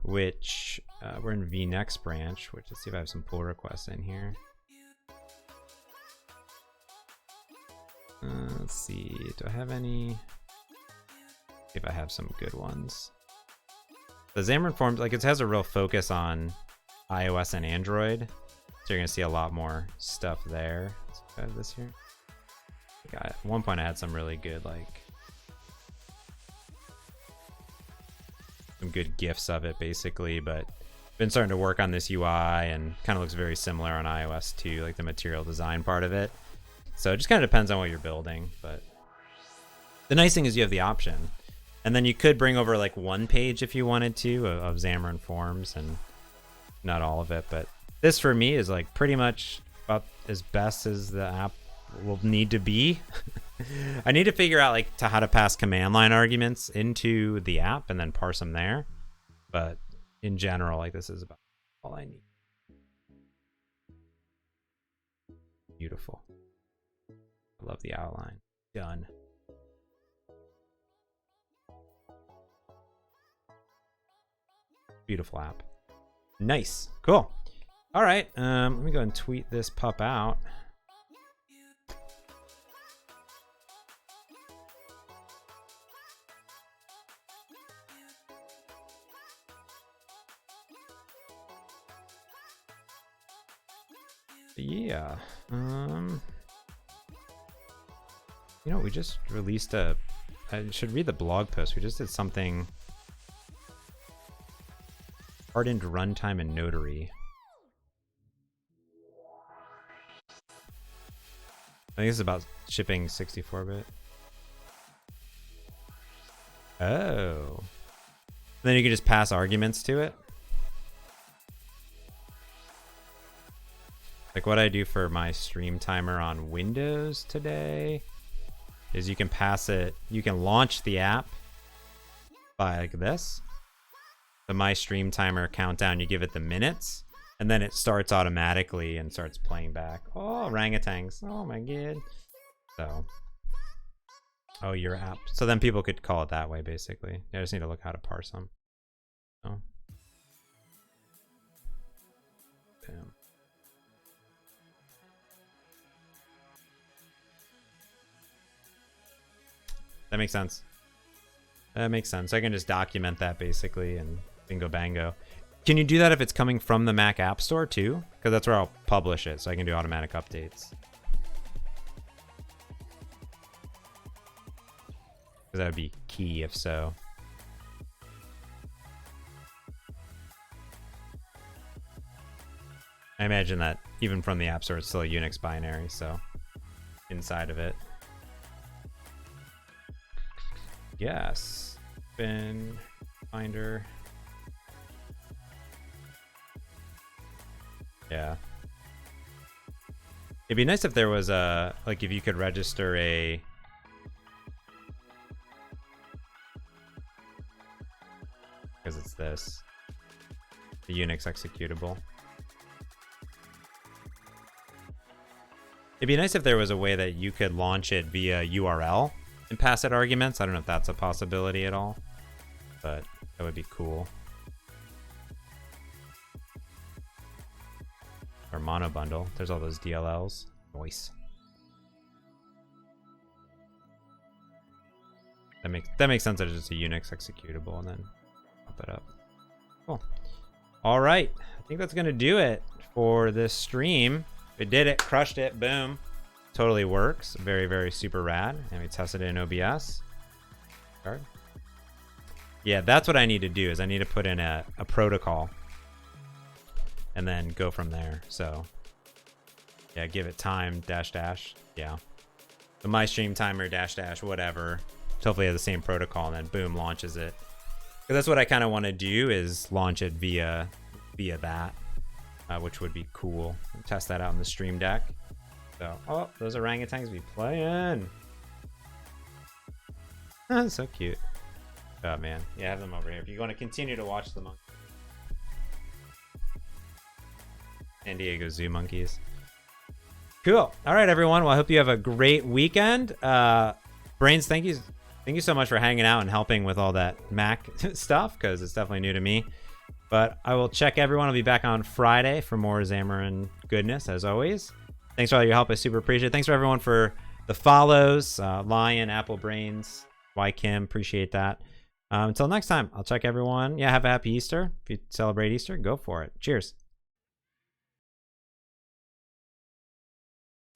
which we're in vNext branch, which let's see if I have some pull requests in here. Let's see, do I have any? See if I have some good ones. The Xamarin.Forms, like it has a real focus on iOS and Android, so you're gonna see a lot more stuff there. Let's have this here. At one point I had some really good, like some good GIFs of it basically, but been starting to work on this UI and kind of looks very similar on iOS too, like the material design part of it. So it just kind of depends on what you're building, but the nice thing is you have the option. And then you could bring over like one page if you wanted to of Xamarin.Forms, and not all of it, but this for me is like pretty much about as best as the app will need to be. I need to figure out like how to pass command line arguments into the app and then parse them there. But in general, like this is about all I need. Beautiful. I love the outline. Done. Beautiful app. Nice. Cool. All right. Let me go and tweet this pup out. Yeah. You know, we just released I should read the blog post. We just did something. Hardened runtime and notary. I think this is about shipping 64-bit. Oh. Then you can just pass arguments to it. Like what I do for my stream timer on Windows today is you can pass it, you can launch the app by like this. The my stream timer countdown, you give it the minutes, and then it starts automatically and starts playing back. Oh, orangutans. Oh my god. So, oh, your app. So then people could call it that way, basically. I just need to look how to parse them. Oh. Boom. That makes sense. That makes sense. I can just document that basically and bingo bango. Can you do that if it's coming from the Mac App Store too? Because that's where I'll publish it, so I can do automatic updates. Because that would be key if so. I imagine that even from the App Store, it's still a Unix binary, so inside of it. Yes. Bin finder. Yeah. It'd be nice if there was a, like, if you could register a... Because it's this. The Unix executable. It'd be nice if there was a way that you could launch it via URL and pass it arguments. I don't know if that's a possibility at all, but that would be cool. Or mono bundle. There's all those DLLs. Nice. That makes sense that it's just a Unix executable and then pop it up. Cool. All right. I think that's gonna do it for this stream. We did it, crushed it, boom. Totally works. Very, very super rad. And we tested it in OBS. Card. Yeah, that's what I need to do is I need to put in a protocol and then go from there. So yeah, give it time, dash. Yeah. The my stream timer, dash, whatever. So hopefully have the same protocol and then boom, launches it. Because that's what I kind of want to do is launch it via that. Which would be cool. Test that out in the stream deck. So, oh, those orangutans be playing. So cute. Oh man, yeah, have them over here. If you want to continue to watch the monkeys. San Diego Zoo monkeys. Cool. All right, everyone. Well, I hope you have a great weekend. Brains, thank you so much for hanging out and helping with all that Mac stuff because it's definitely new to me. But I will check everyone. I'll be back on Friday for more Xamarin goodness, as always. Thanks for all your help. I super appreciate it. Thanks for everyone for the follows. Lion, Apple Brains, Y Kim. Appreciate that. Until next time, I'll check everyone. Yeah, have a happy Easter. If you celebrate Easter, go for it. Cheers.